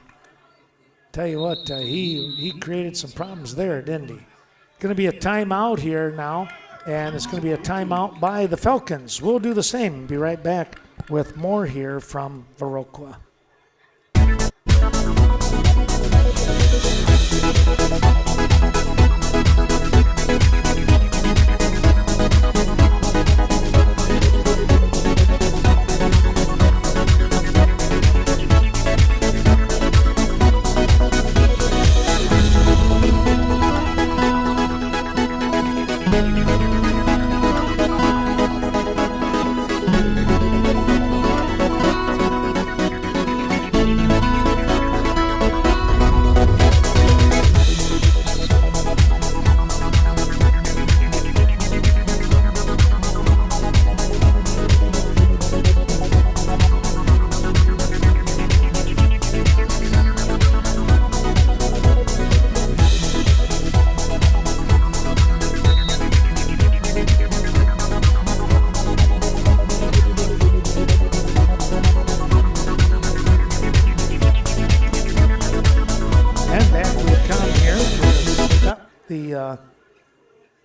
Tell you what, he created some problems there, didn't he? Going to be a timeout here now, and it's going to be a timeout by the Falcons. We'll do the same. Be right back with more here from Viroqua.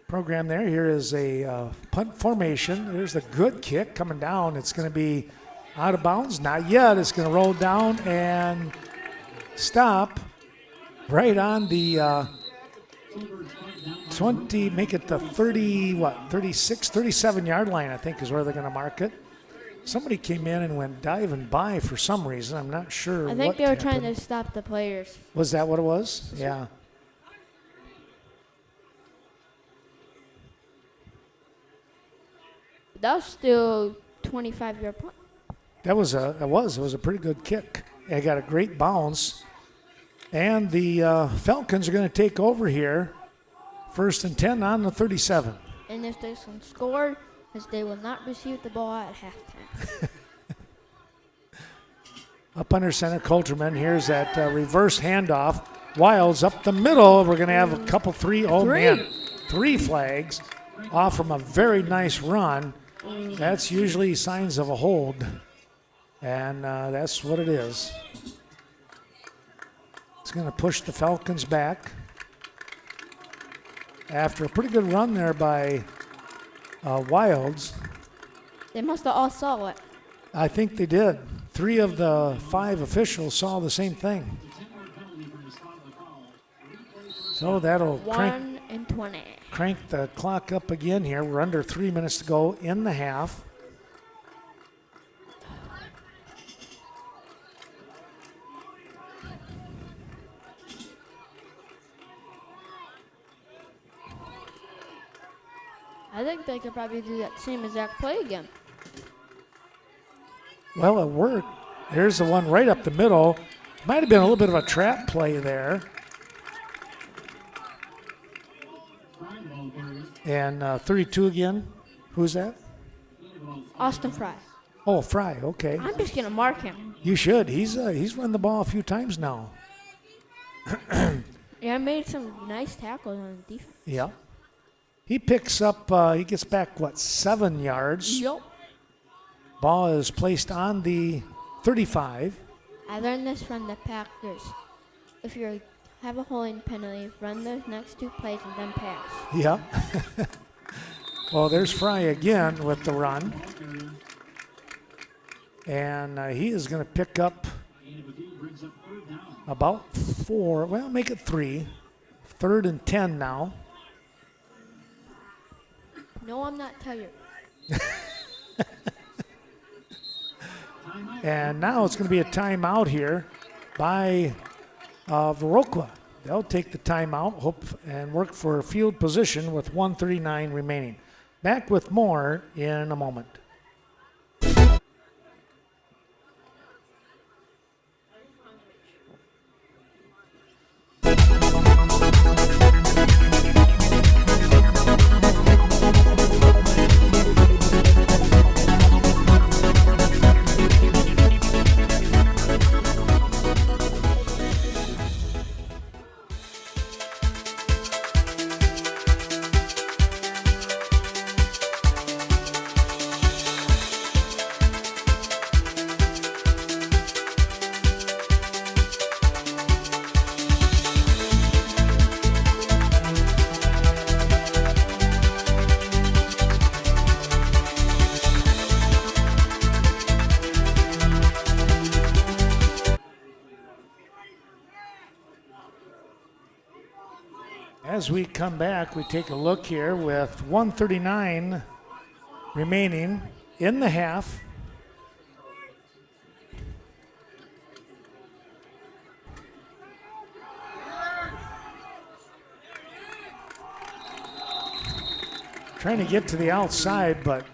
Program there. Here is a punt formation. There's a good kick coming down. It's going to be out of bounds. Not yet. It's going to roll down and stop right on the 20, make it the 37 yard line, I think is where they're going to mark it. Somebody came in and went diving by for some reason. I'm not sure I think what they were trying happened. to stop the players. Was that what it was? Yeah. That was still 25-yard punt. It was a pretty good kick. It got a great bounce. And the Falcons are going to take over here. 1st and 10 on the 37. And if they can score, because they will not receive the ball at halftime. Up under center, Coulterman. Here's that reverse handoff. Wilds up the middle. We're going to have a couple, three flags off from a very nice run. That's usually signs of a hold. And that's what it is. It's going to push the Falcons back. After a pretty good run there by Wilds. They must have all saw it. I think they did. 3 of the 5 officials saw the same thing. So that'll 1 and 20. crank the clock up again here. We're under 3 minutes to go in the half. I think they could probably do that same exact play again. Well, it worked. Here's the one right up the middle. Might have been a little bit of a trap play there. And 32 again. Who's that? Austin Fry. Oh, Fry. Okay. I'm just going to mark him. You should. He's run the ball a few times now. Yeah, I made some nice tackles on the defense. Yeah. He picks up, he gets back, 7 yards. Yup. Ball is placed on the 35. I learned this from the Packers. If you have a holding penalty, run the next 2 plays and then pass. Yeah. Well, there's Fry again with the run. And he is going to pick up about 4, well, make it 3. 3rd and 10 now. No, I'm not tired. And now it's going to be a timeout here by Viroqua. They'll take the timeout, hope and work for field position with 1:39 remaining. Back with more in a moment. As we come back, we take a look here with 1:39 remaining in the half. Trying to get to the outside, but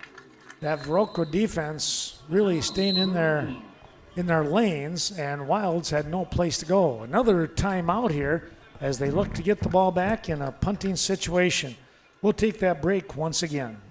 that Viroqua defense really staying in their lanes, and Wilds had no place to go. Another timeout here as they look to get the ball back in a punting situation. We'll take that break once again.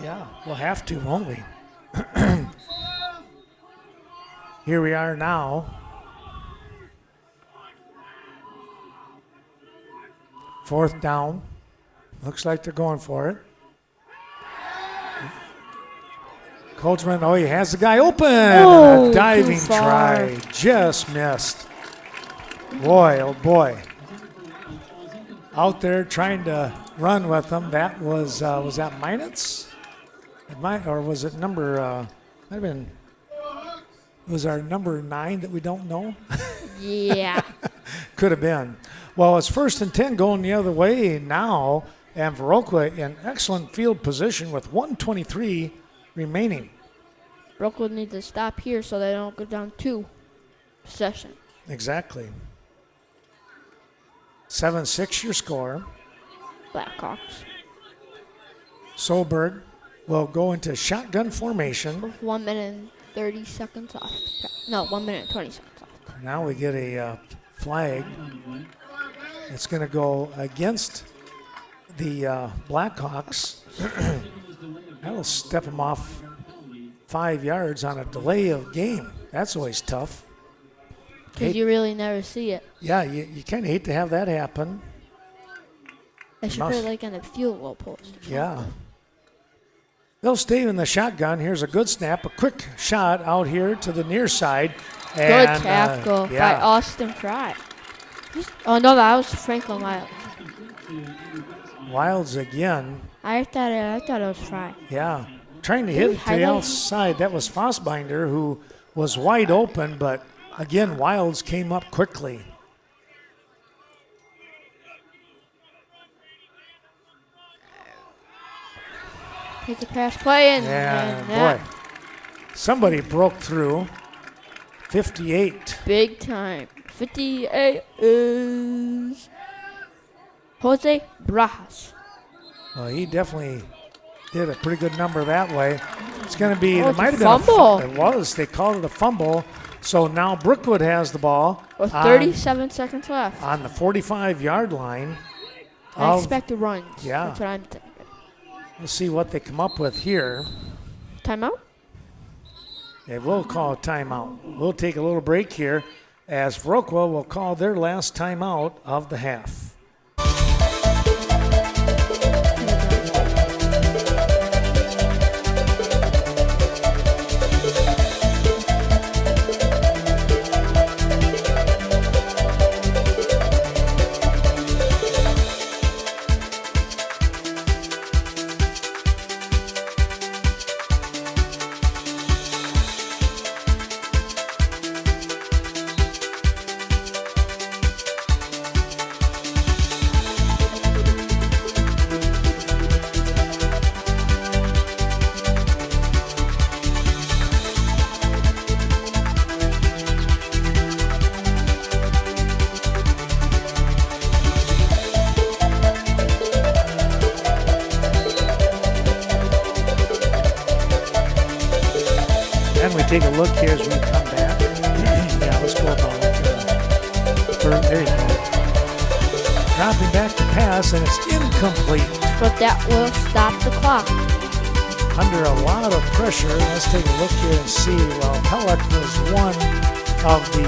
Yeah, we'll have to, won't we? Here we are now. Fourth down. Looks like they're going for it. Coachman, he has the guy open. Oh, A diving too far. try. Just missed. Boy, oh boy. Out there trying to run with them. That was that Minitz? Or was it number, might have been, was our number 9 that we don't know? Yeah. Could have been. Well, it's 1st and 10 going the other way now, and Viroqua in excellent field position with 1:23 remaining. Brookwood needs to stop here so they don't go down 2 possession. Exactly. 7-6 your score. Blackhawks. Solberg will go into shotgun formation. With 1 minute and 30 seconds off. No, 1 minute and 20 seconds off. Now we get a flag. It's going to go against the Blackhawks. That'll step them off 5 yards on a delay of game. That's always tough. Because you really never see it. Yeah, you kind of hate to have that happen. They should put it like on a field goal post. Yeah. They'll stay in the shotgun. Here's a good snap. A quick shot out here to the near side. Good And, tackle by yeah. Austin Fry. Oh, no, that was Franklin Wild. Wilds again. I thought it was Fry. Yeah. Trying to hit it to the highlight? outside. That was Fossbinder, who was wide open, but again, Wilds came up quickly. Take the pass play and Boy, somebody broke through. 58. big time. 58 is Jose Brajas. Well, he definitely did a pretty good number that way. It's going to be, Oh, it it's a might have been fumble. It was. They called it a fumble. So now Brookwood has the ball With 37 seconds left. on the 45-yard line. I expect a run. Yeah. That's what I'm thinking. Let's see what they come up with here. Timeout? They will call a timeout. We'll take a little break here as Viroqua will call their last timeout of the half. And we take a look here as we come back. Yeah, let's go about there you go. Dropping back to pass, and it's incomplete. But that will stop the clock. Under a lot of pressure, let's take a look here and see. Well, Pellet was one of the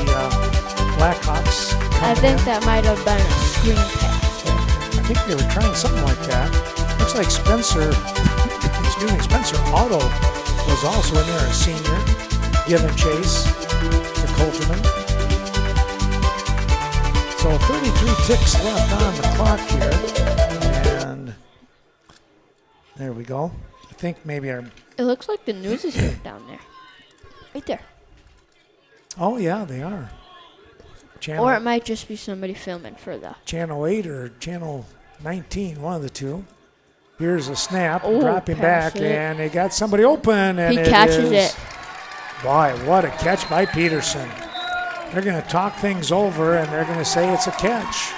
Blackhawks. I think that might have been a screen pass. I think they were trying something like that. Looks like Spencer Otto was also in there, a senior, giving chase to Coulterman. So 33 ticks left on the clock here. And there we go. I think maybe our... It looks like the news is here down there. Right there. Oh, yeah, they are. Channel, Or it might just be somebody filming for the... Channel 8 or Channel 19, one of the two. Here's a snap, Oh, dropping pass back, it. and they got somebody open, and He catches is, it. Boy, what a catch by Peterson. They're going to talk things over, and they're going to say it's a catch.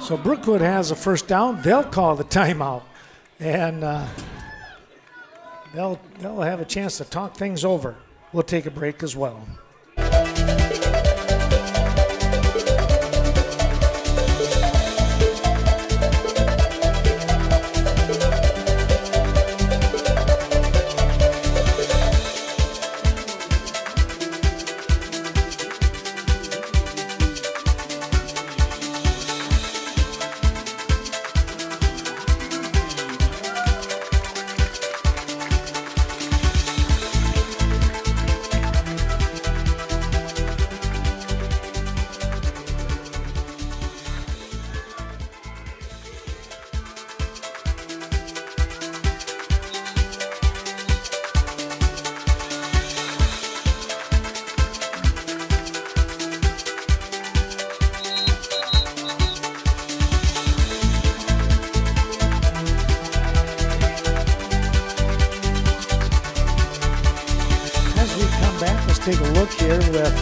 So Brookwood has a first down. They'll call the timeout, and they'll have a chance to talk things over. We'll take a break as well. here with a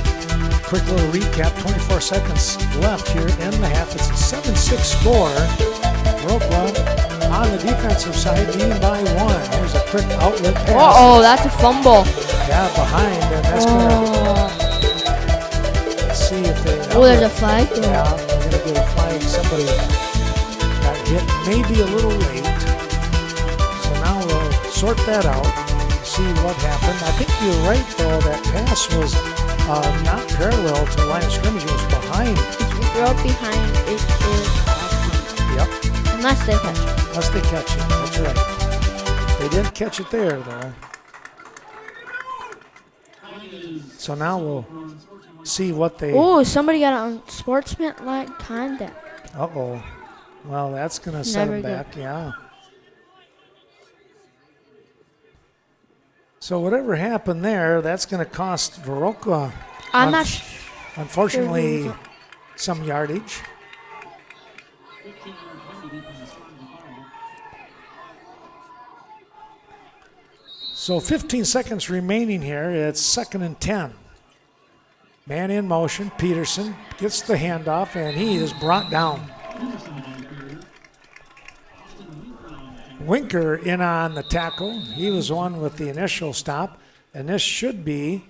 quick little recap. 24 seconds left here in the half. It's a 7-6 score. Viroqua on the defensive side, leading by 1. Here's a quick outlet pass. Uh-oh, that's a fumble. Yeah, behind, and that's going to, let's see if they... Oh, there's a flag there. Yeah, we're going to get a flag. Somebody got hit maybe a little late. So now we'll sort that out, see what happened. I think you're right, though. That pass was not parallel to the line of scrimmage. It was behind. If you throw it behind, it is Yep, unless they catch it. unless they catch it. That's right. They didn't catch it there, though. So now we'll see what they... Oh, somebody got on sportsmanlike conduct. Uh-oh. Well, that's going to set Never them good. back, yeah. So whatever happened there, that's going to cost Viroqua, I'm not unfortunately, sure some yardage. 15-yard penalty from the start of the foul. So 15 seconds remaining here. It's 2nd and 10. Man in motion. Peterson gets the handoff, and he is brought down. Winker in on the tackle. He was one with the initial stop, and this should be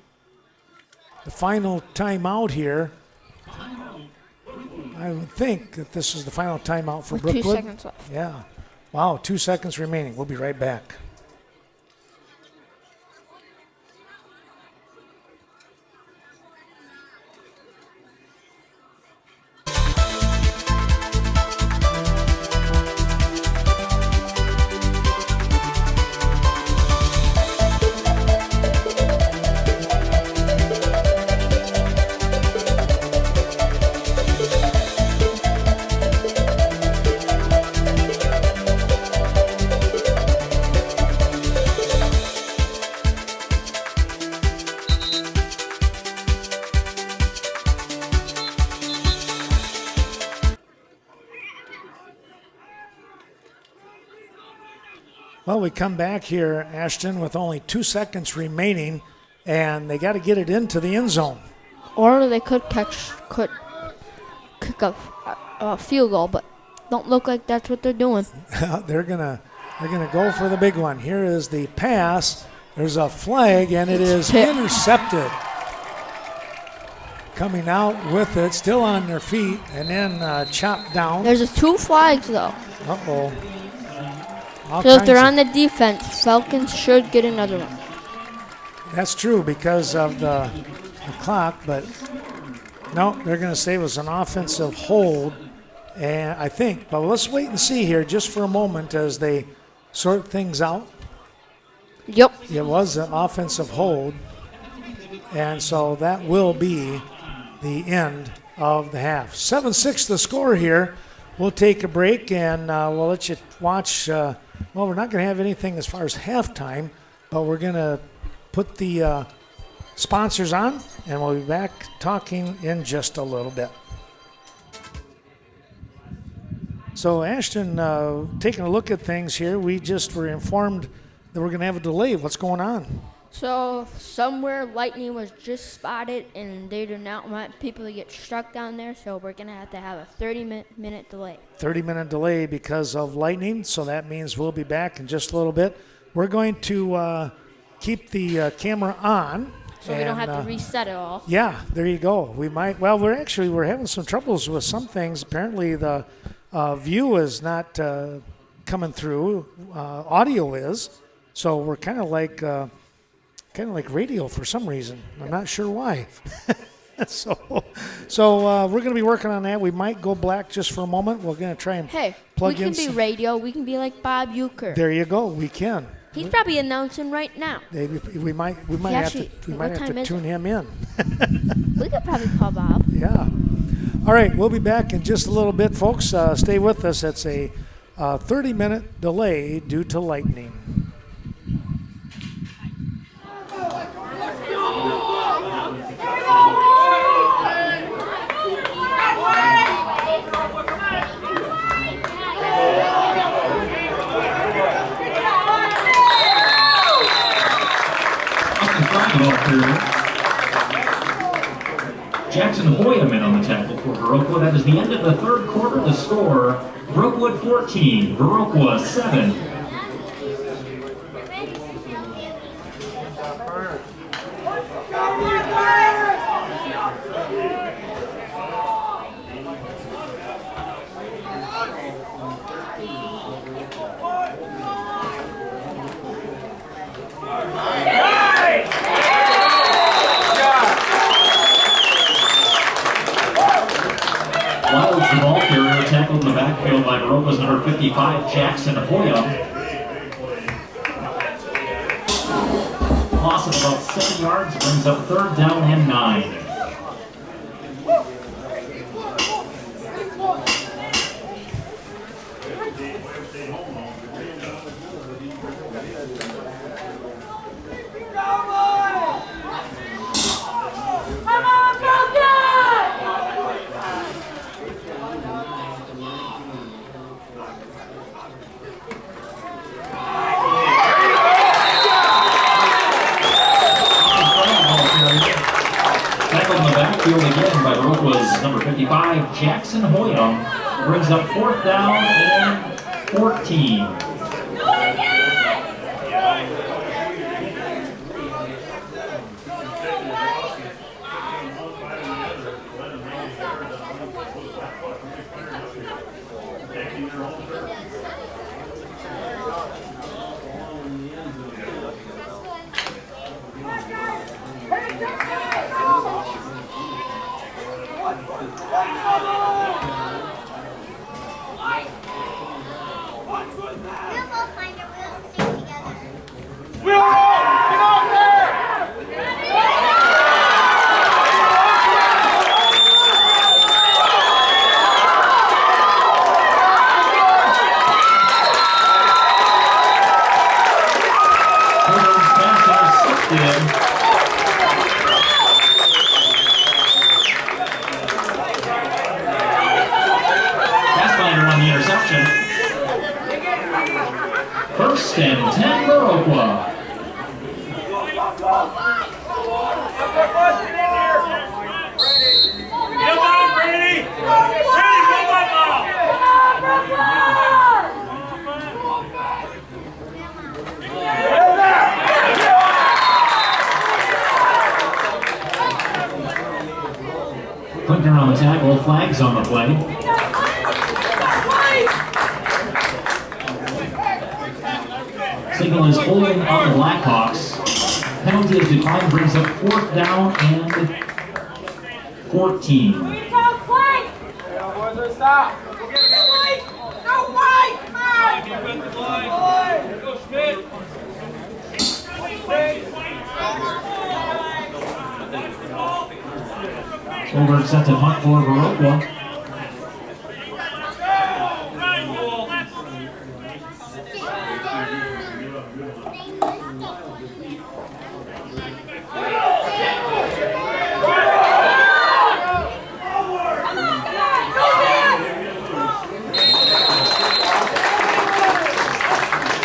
the final timeout here. I would think that this is the final timeout for with Brookwood. 2 seconds left. Yeah. Wow, 2 seconds remaining. We'll be right back. Well, we come back here, Ashton, with only 2 seconds remaining, and they got to get it into the end zone. Or they could kick a field goal, but don't look like that's what they're doing. They're gonna go for the big one. Here is the pass. There's a flag, and it is tipped. intercepted. Coming out with it, still on their feet, and then chopped down. There's 2 flags, though. Uh-oh. So if they're on the defense, Falcons should get another one. That's true because of the clock, but no, they're going to say it was an offensive hold, and I think. But let's wait and see here just for a moment as they sort things out. Yep. It was an offensive hold, and so that will be the end of the half. 7-6 the score here. We'll take a break, and we'll let you watch. Well, we're not going to have anything as far as halftime, but we're going to put the sponsors on, and we'll be back talking in just a little bit. So, Ashton, taking a look at things here, we just were informed that we're going to have a delay. What's going on? So somewhere lightning was just spotted, and they do not want people to get struck down there, so we're going to have a 30-minute delay. 30-minute delay because of lightning, so that means we'll be back in just a little bit. We're going to keep the camera on. So we don't have to reset it all. Yeah, there you go. We might. Well, we're having some troubles with some things. Apparently, the view is not coming through. Audio is, so we're kind of like radio for some reason. I'm not sure why. So we're going to be working on that. We might go black just for a moment. We're going to try and plug in. We can be radio. We can be like Bob Euchre. There you go. We can. He's probably announcing right now. Maybe we might have to tune him in. We could probably call Bob. Yeah. All right, we'll be back in just a little bit, folks. Stay with us. It's a 30-minute delay due to lightning. on the tackle for Viroqua. That is the end of the third quarter. The score, Brookwood 14, Viroqua 7. Wilds, the ball carrier, tackled in the backfield by Viroqua's number 55, Jackson Hoya. Loss of about 7 yards brings up third down and 9. Again by Viroqua's number 55, Jackson Hoya, brings up fourth down and 14. First and 10, Viroqua. Clinker on the tackle, flags on the play. Signal is holding on the Blackhawks. Penalty is declined, brings up fourth down and 14. Shoulder set to punt for Viroqua.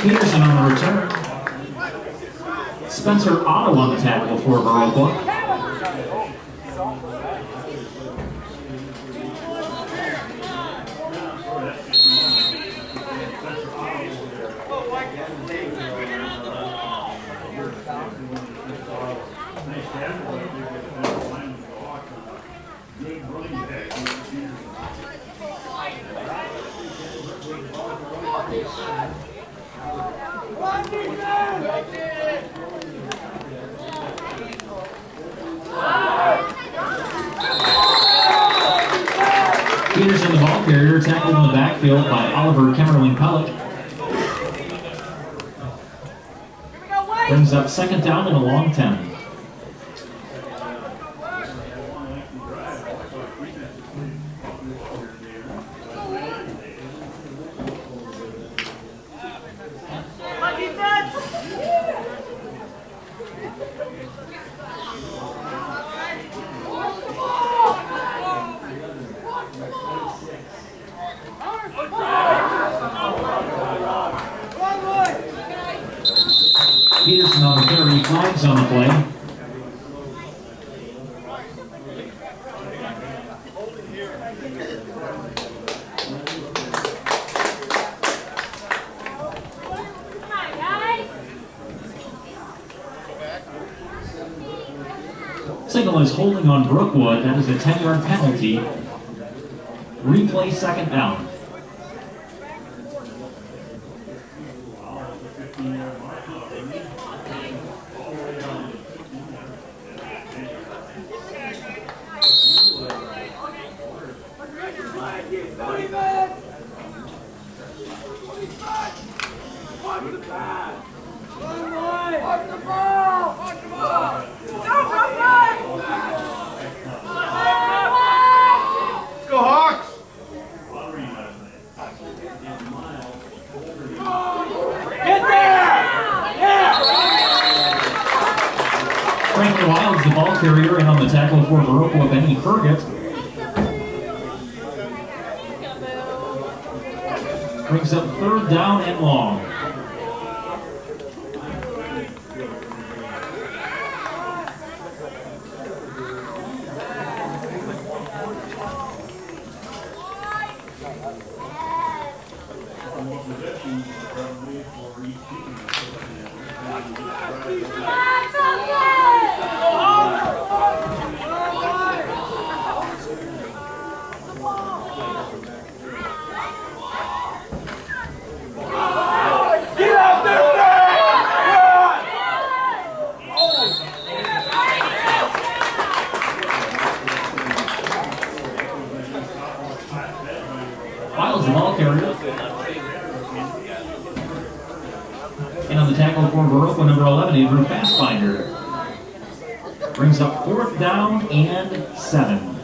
Peterson on the return. Spencer Otto on the tackle for Viroqua. Peterson, the ball carrier, tackled in the backfield by Oliver Kemmerling-Pellick. Brings up second down and a long 10. Peterson on the carry, flags on the play. Signal is holding on Brookwood. That is a 10-yard penalty. Replay second down. Go Hawks! Get there! Yeah! Franklin Wilds, the ball carrier, and on the tackle for Viroqua, Benny Fergut. Brings up third down and long. Wiles, the ball carrier. And on the tackle for Viroqua, number 11, Andrew Fastbinder. Brings up fourth down and 7.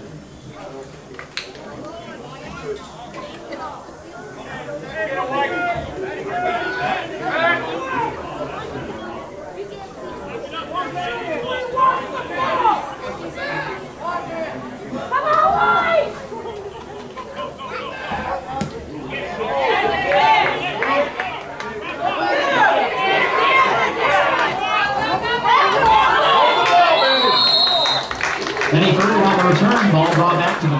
Benny Fergut on the return, ball brought back to the...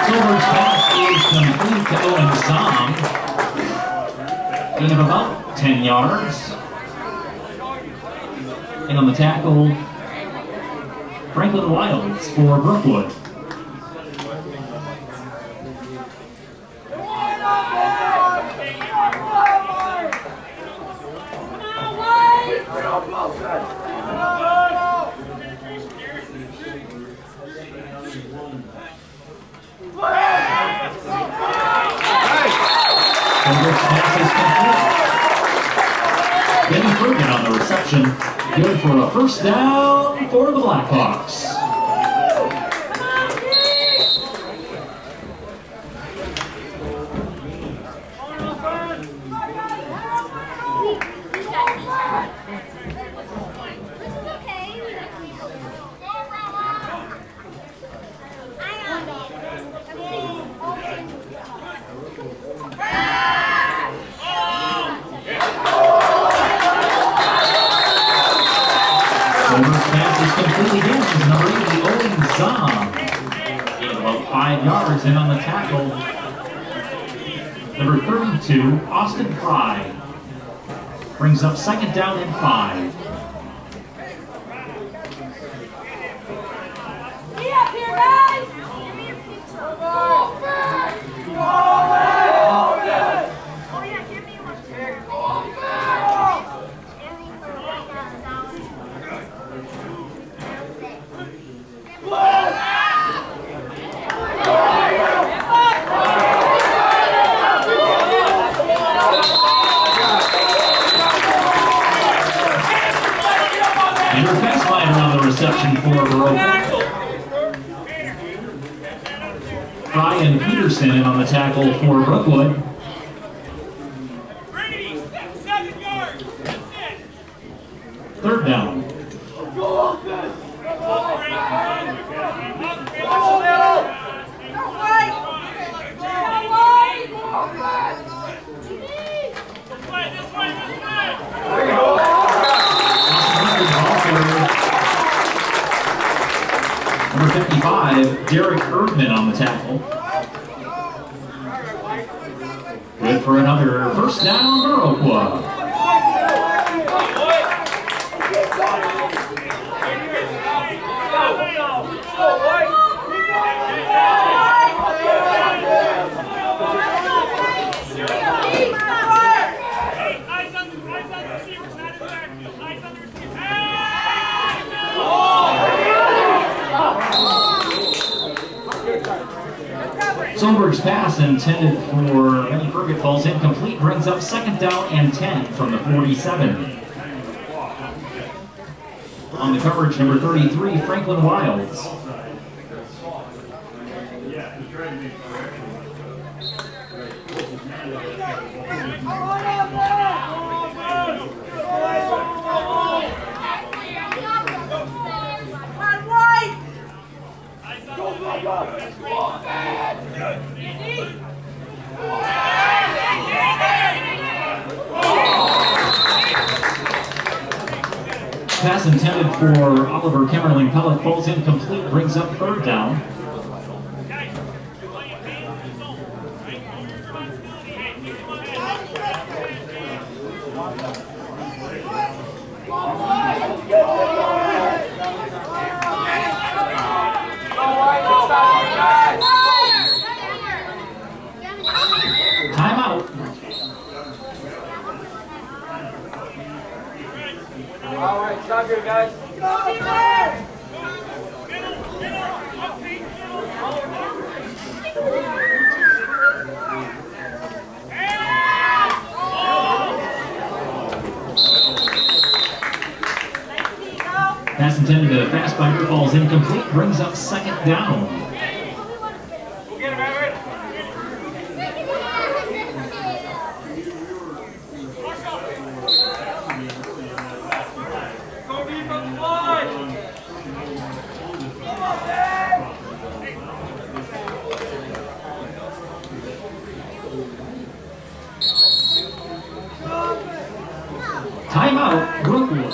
Silver's pass is complete to Owen Zom. Gain of about 10 yards. And on the tackle, Franklin Wilds for Brookwood. Benny Fergut on the reception, good for a first down for the Blackhawks. Completely against number 8, Owen Zom. Gain about 5 yards, and on the tackle, number 32, Austin Fry. Brings up second down and 5. Get up here, guys! Andrew Fastbinder on the reception for Viroqua. Brian Peterson in on the tackle for Brookwood. Third down. Number 55, Derek Erdman on the tackle. Good for another first down, Viroqua. Solberg's pass intended for Benny Burgett falls incomplete, brings up second down and 10 from the 47. On the coverage, number 33, Franklin Wilds. Pass intended for Oliver Kemmerling Pellet falls incomplete, brings up third down. Timeout. All right, stop here, guys. Pass intended to Fastbinder falls incomplete, brings up second down. We'll get him, Everett. Go deep on the line. Come on, Dave. Timeout, Brookwood.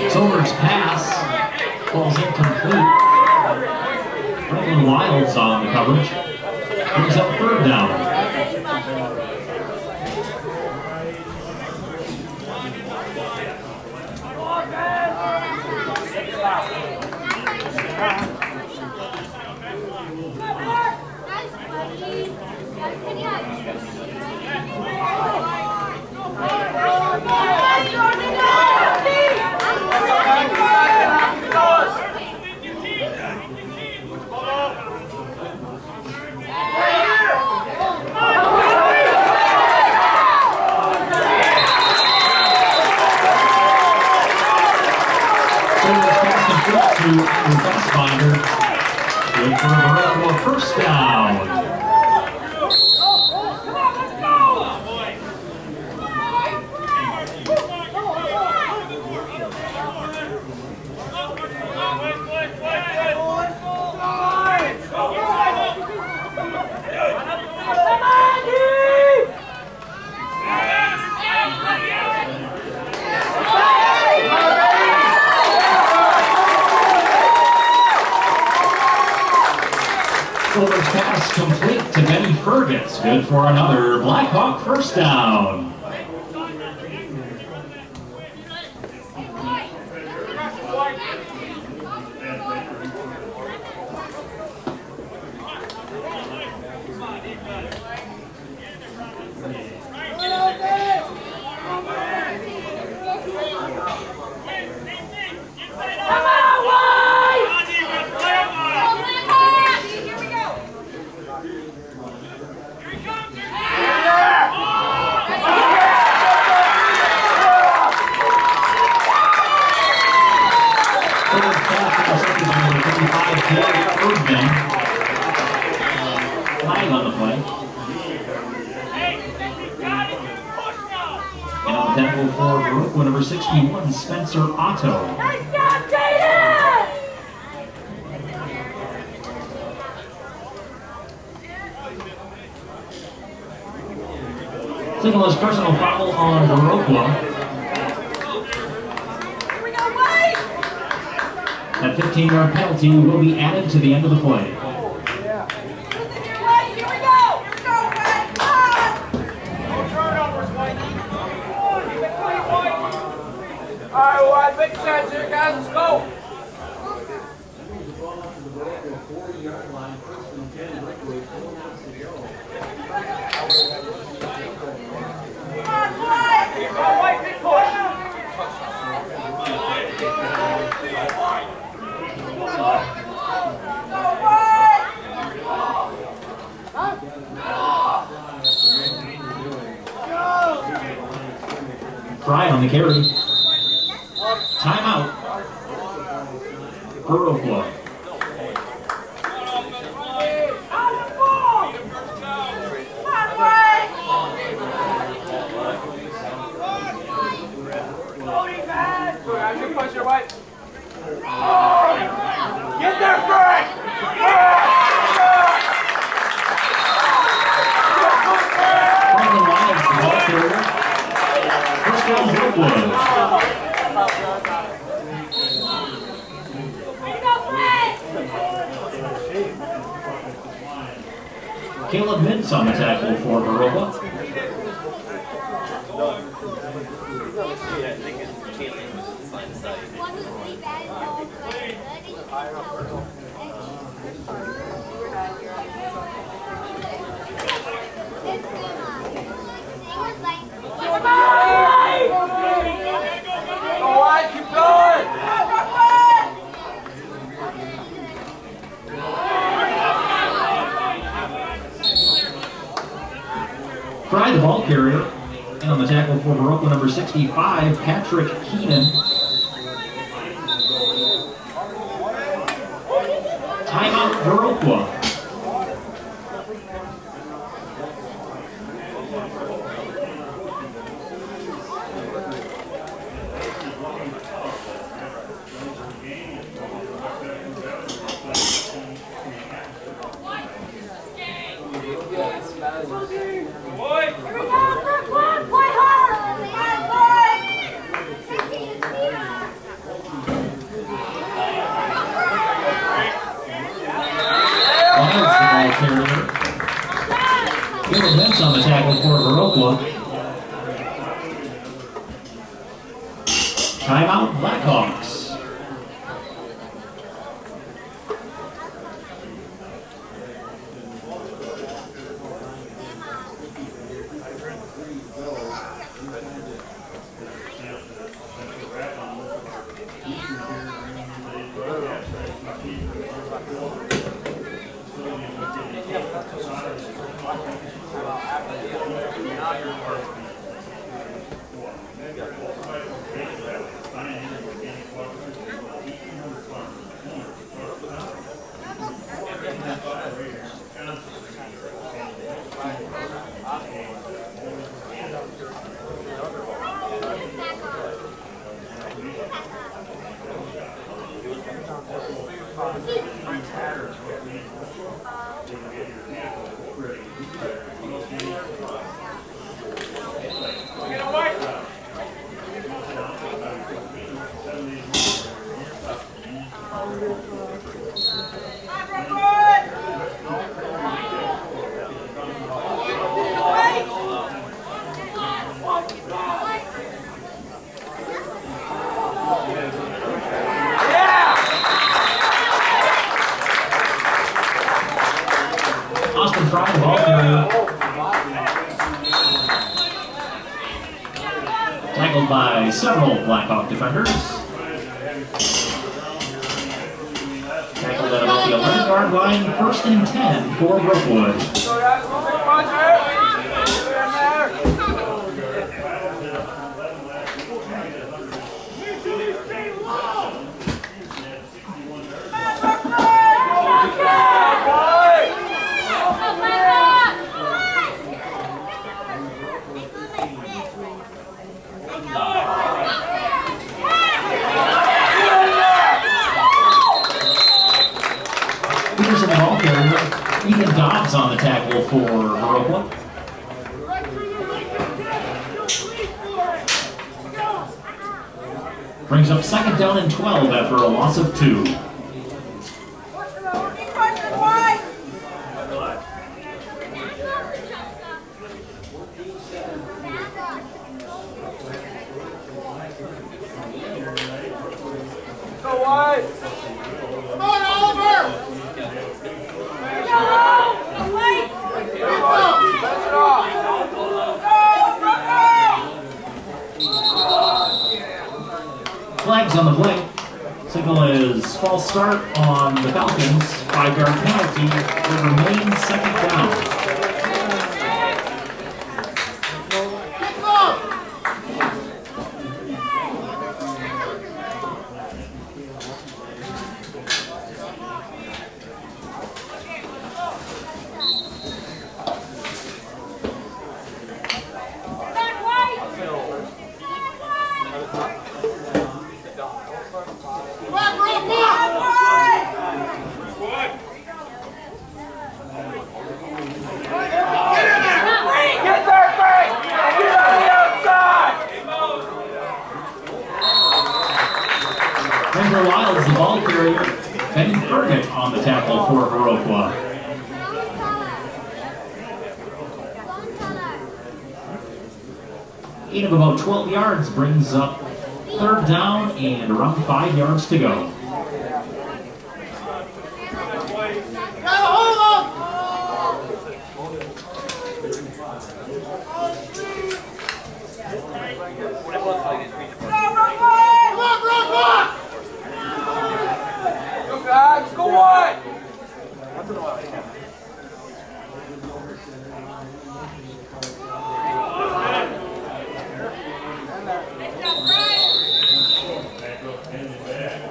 Silver's pass falls incomplete. Franklin Wilds on the coverage. Brings up third down. To Fastbinder. Good for a first down. Silver's pass complete to Benny Fergus. Good for another Blackhawk first down. spinning. Flag on the play. And on the tackle for Viroqua, number 61, Spencer Otto. Nice job, Tatum! Signal is personal foul on Viroqua. Here we go, White! That 15-yard penalty will be added to the end of the play. Here we go! No turnovers, White. All right, White, big chance here, guys. Let's go. Come on, White! Go, White, big push. Go, White! Fry on the carry. Timeout. Viroqua. Out of ball! Come on, White! Loading pad! Good push here, White. Get there, Frank! Franklin Lyons, the ball carrier. First down, Brookwood. Caleb Mintz on the tackle for Viroqua. Go White, keep going! Fry, the ball carrier. And on the tackle for Viroqua, number 65, Patrick Keenan. Timeout, Viroqua. Here we go, Brookwood! Play hard! Lyons, the ball carrier. Caleb Mintz on the tackle for Viroqua. Timeout, Blackhawks. Austin Fry, the ball carrier. Tackled by several Blackhawk defenders. Tackled at about the 11-yard line, 1st and 10 for Brookwood. Go, ball carrier. Ethan Dobbs on the tackle for Viroqua. Brings up second down and 12 after a loss of 2. Go wide. Come on, Oliver. Go, wait. Pass it off. Flags on the play. Signal is false start on the Falcons. 5-yard penalty. Will remain second down. Get there, Frank. Get on the outside. Denver Wild is the ball carrier. Benny Ferguson on the tackle for Viroqua. Gain of about 12 yards brings up third down and around 5 yards to go. Go guys, go wide.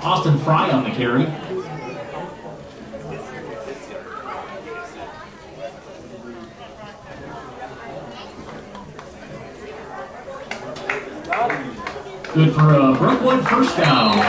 Austin Fry on the carry. Good for a Brookwood first down.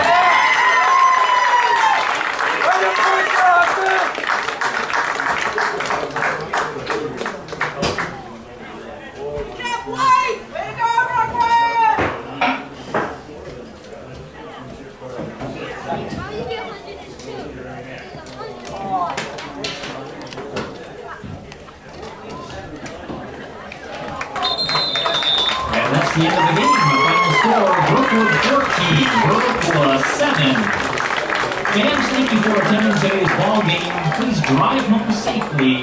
And that's the end of the game. The final score, Brookwood 14, Viroqua 7. Fans, thank you for attending today's ball game. Please drive home safely.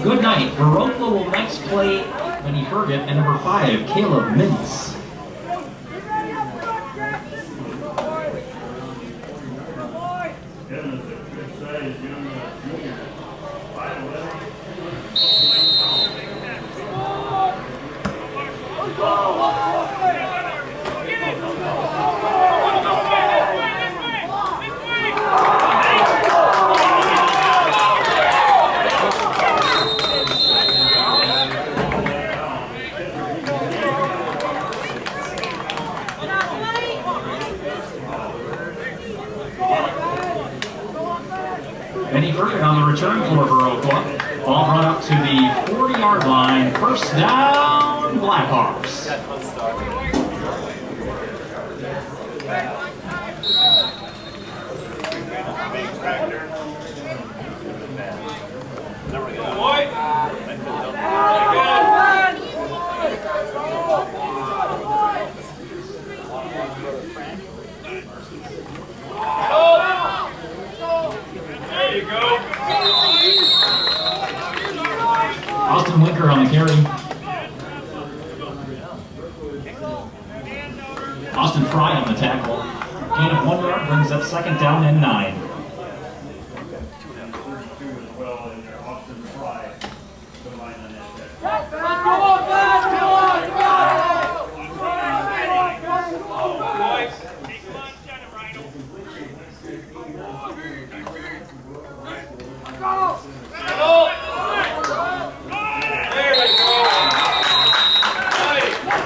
Good night. Viroqua will next play Benny Ferguson and number 5, Caleb Mintz. Benny Ferguson on the return for Viroqua. Ball brought up to the 40-yard line. First down, Blackhawks. There you go. Austin Winker on the carry. Austin Fry on the tackle. Gain of 1 yard brings up second down and 9.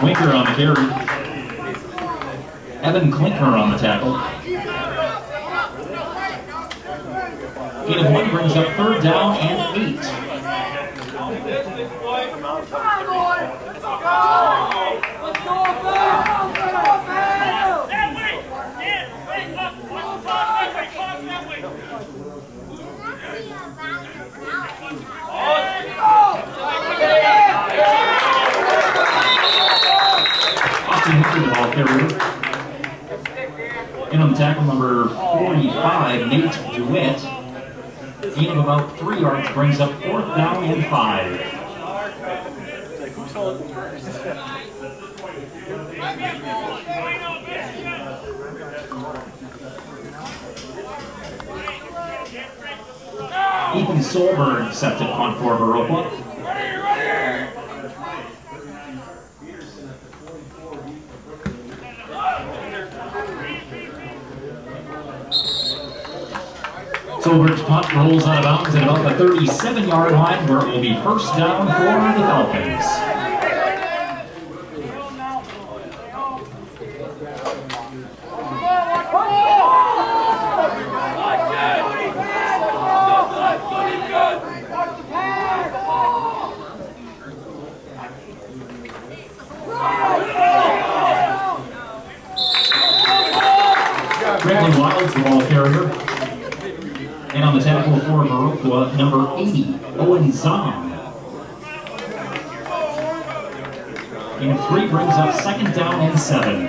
Winker on the carry. Evan Klinker on the tackle. Gain Gain of 1 brings up 3rd down and 8. Austin Hooker, the ball carrier. In on the tackle, number 45, Nate DeWitt. Gain of about 3 yards brings up 4th down and 5. Ethan Solberg sets it punt for Viroqua. Solberg's punt rolls out of bounds at about the 37-yard line, where it will be 1st down for the Falcons. Brandon Wilds, the ball carrier. And on the tackle for Viroqua, number 80, Owen Zahn. And 3 brings up 2nd down and 7.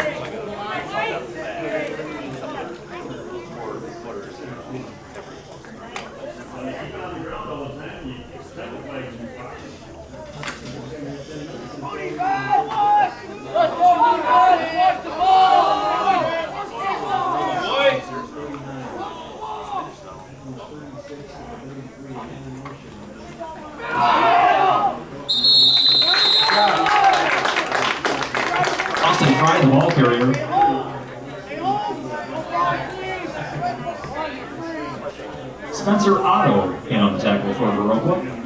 Austin Fry, the ball carrier. Spencer Otto in on the tackle for Viroqua.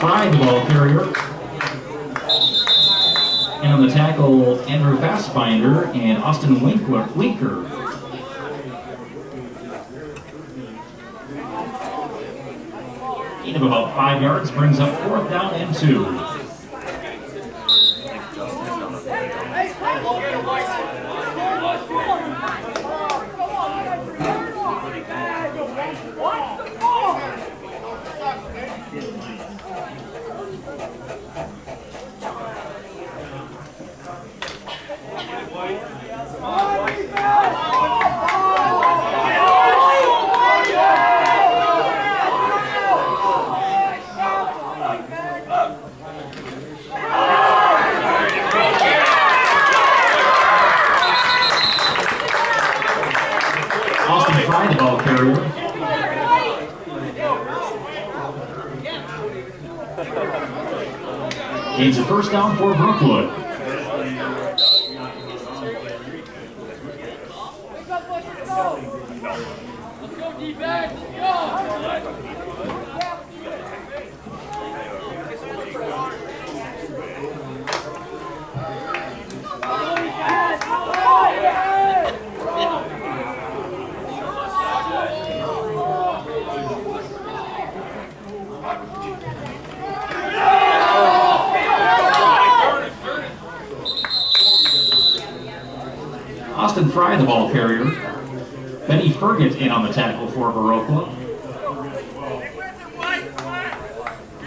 Fry, the ball carrier. And on the tackle, Andrew Fassbinder and Austin Winker. Gain of about 5 yards brings up 4th down and 2. Austin Fry, the ball carrier. Gains a 1st down for Brookwood. Austin Fry, the ball carrier. Benny Fergit in on the tackle for Viroqua.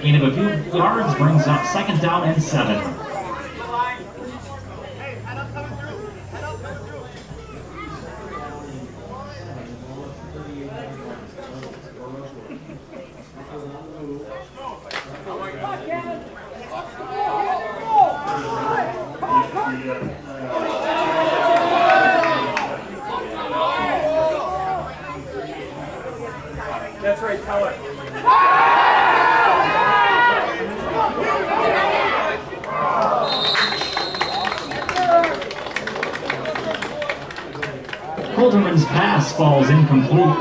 Gain of a few yards brings up 2nd down and 7. Coulterman's pass falls incomplete.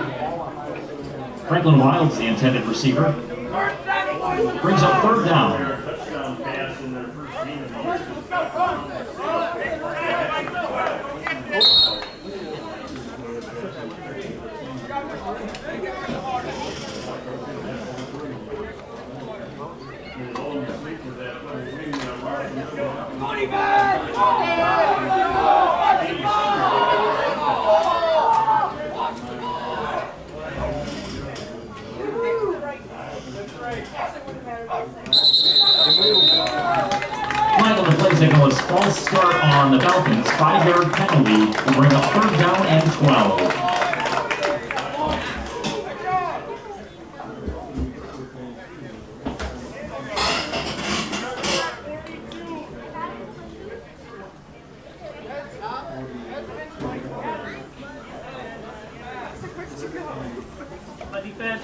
Franklin Wild's the intended receiver. Brings up third down. Flag on the play signal is false start on the Falcons. 5-yard penalty will bring up third down and 12. Defense.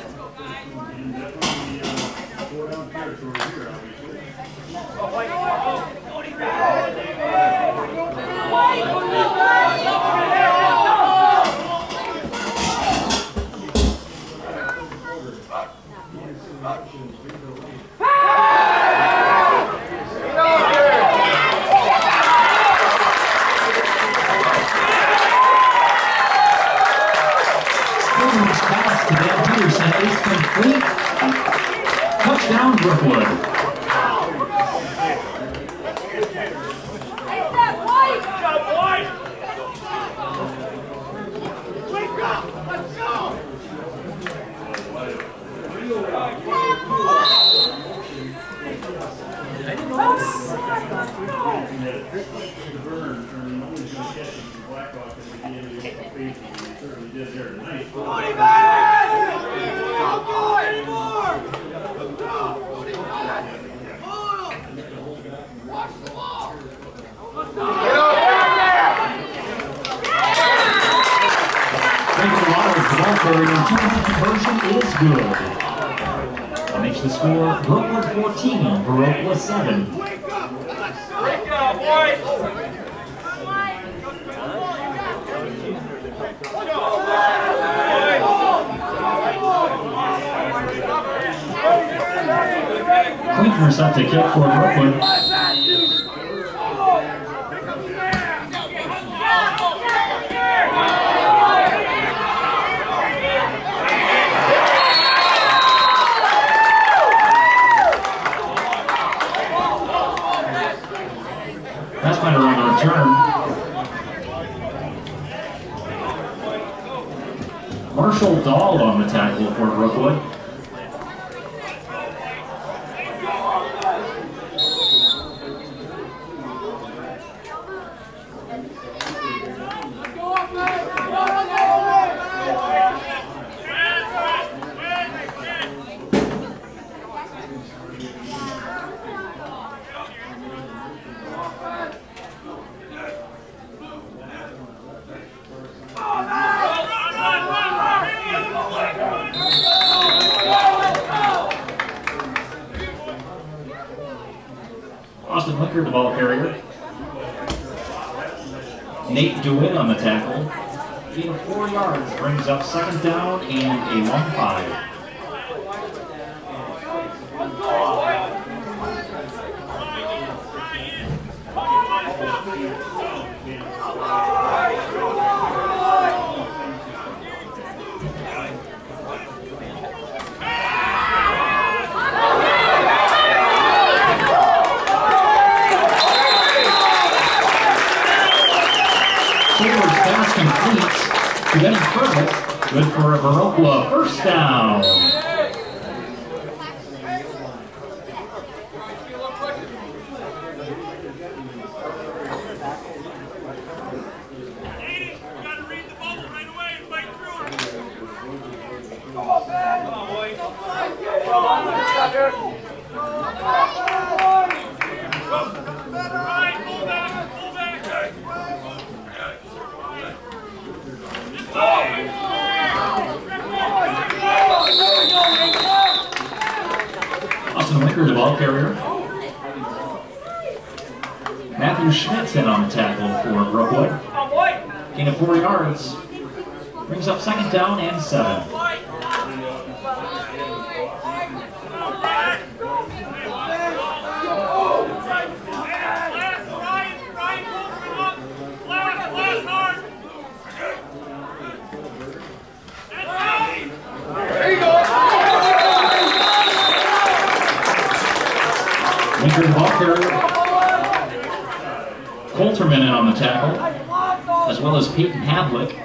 Touchdown, Brookwood. Conversion is good. That makes the score Brookwood 14, Viroqua 7. Quinter's up to kick for Brookwood. Pathfinder on the return. Marshall Dahl on the tackle for Brookwood. The ball carrier. Nate DeWitt on the tackle. Gain of 4 yards brings up second down and a long 5. Getting perfect. Good for a Viroqua first down. The ball carrier. Matthew Schmidt's in on the tackle for Brookwood. Gain of 4 yards. Brings up second down and 7. Lincoln ball carrier. Coulterman in on the tackle, as well as Peyton Havlick.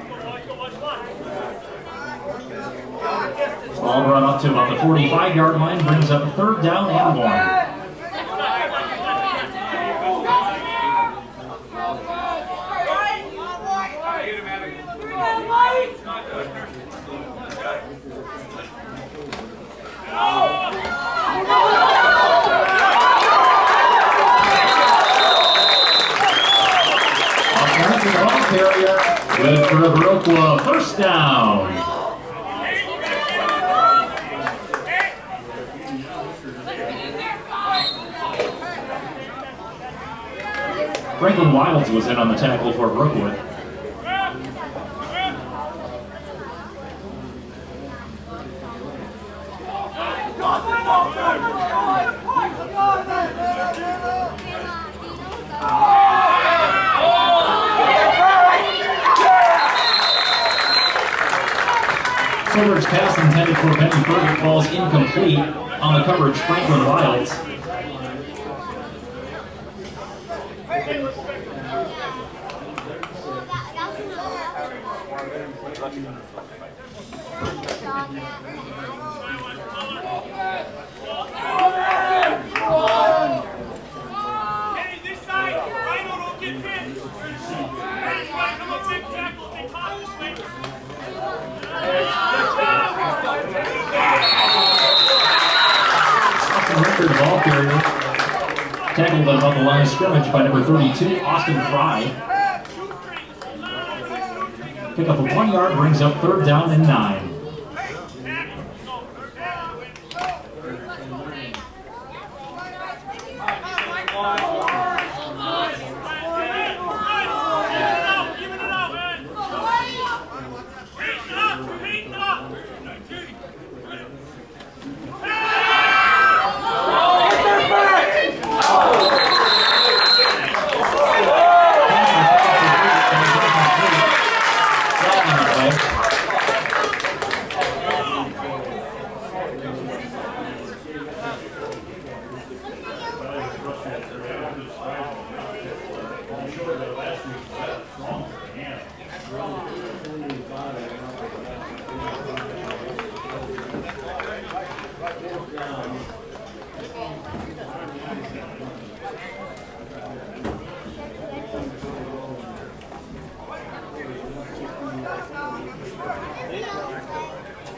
Ball run up to about the 45-yard line, brings up third down and 1. Good for Viroqua, first down. Franklin Wilds was in on the tackle for Brookwood. Silver's pass intended for Benny Burdick falls incomplete on the coverage. Franklin Wilds. Record ball carrier. Tackled above the line of scrimmage by number 32, Austin Fry. Pick up a 1 yard, brings up third down and 9.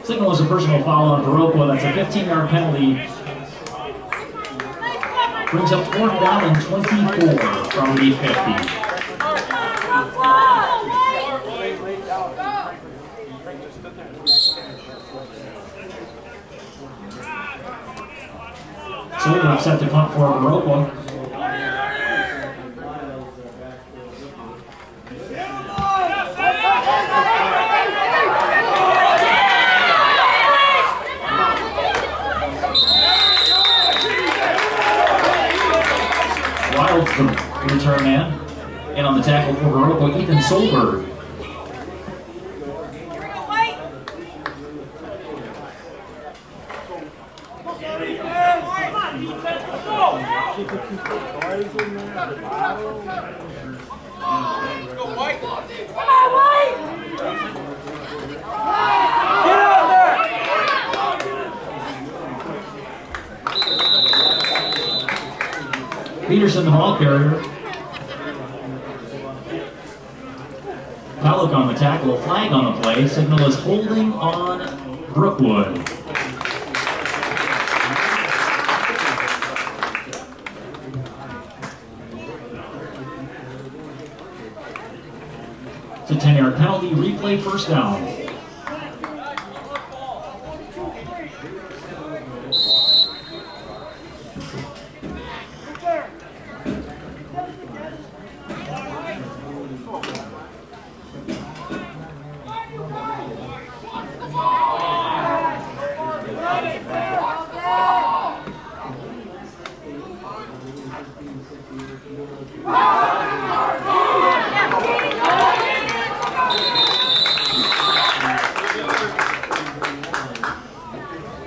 Signal is a personal foul on Viroqua. That's a 15-yard penalty. Brings up fourth down and 24 from the 50. Silver set to punt for Viroqua. Wilds the return man. And on the tackle for Viroqua, Ethan Solberg. Peterson, the ball carrier. Pollock on the tackle, a flag on the play. Signal is holding on Brookwood. It's a 10-yard penalty, replay, first down.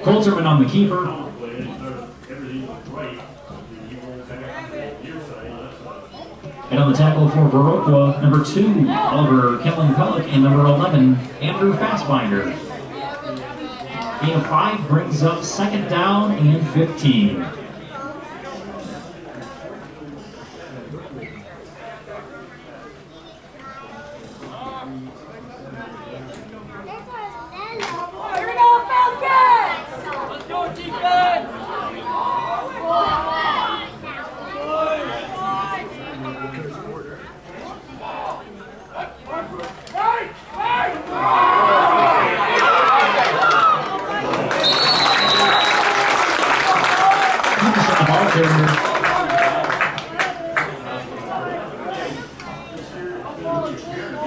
Holzerman on the keeper. And on the tackle for Viroqua, number 2, Oliver Kellen Pellick, and number 11, Andrew Fastbinder. Gain of 5 brings up second down and 15. Let's go, defense!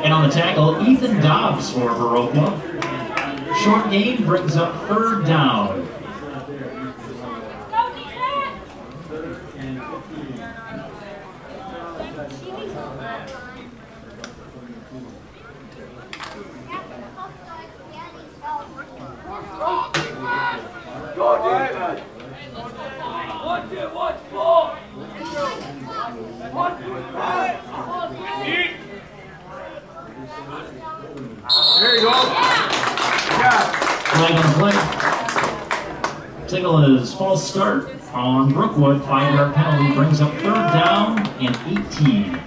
And on the tackle, Ethan Dobbs for Viroqua. Short gain brings up third down. There you go. Flag on the play. Signal is false start on Brookwood. 5-yard penalty brings up third down and 18.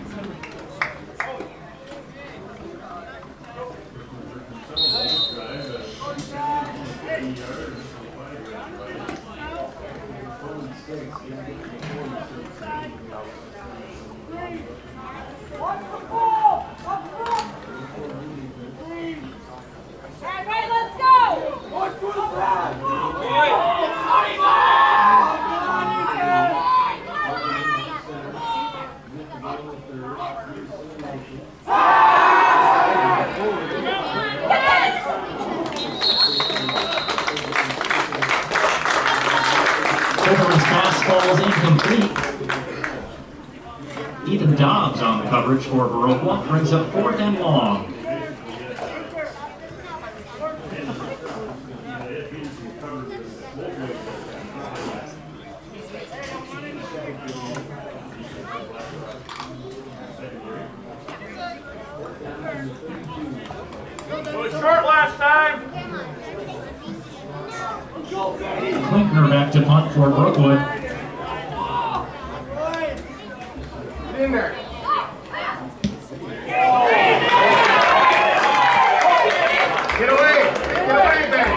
Silverman's pass falls incomplete. Ethan Dobbs on the coverage for Viroqua brings up 4th and long. It was short last time. Klinkner back to punt for Brookwood. Get in there. Get away. Get away, baby.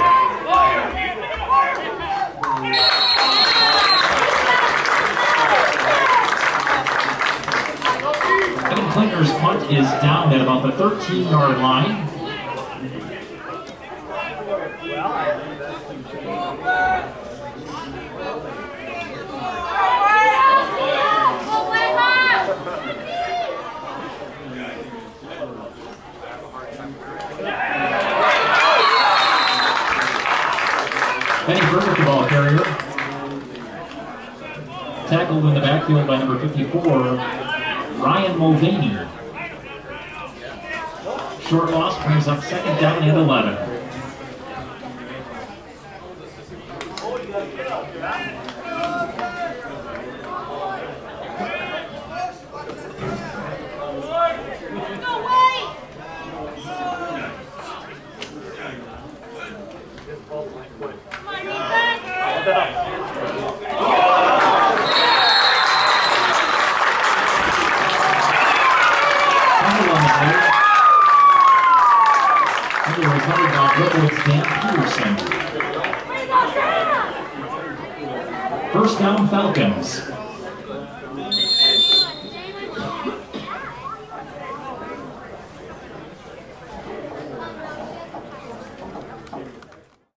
Kevin Klinkner's punt is down at about the 13-yard line. Benny Burke, the ball carrier. Tackled in the backfield by number 54, Ryan Mulvaney. Short loss brings up second down and 11. Recovered by Brookwood's Dan Peterson. First down, Falcons.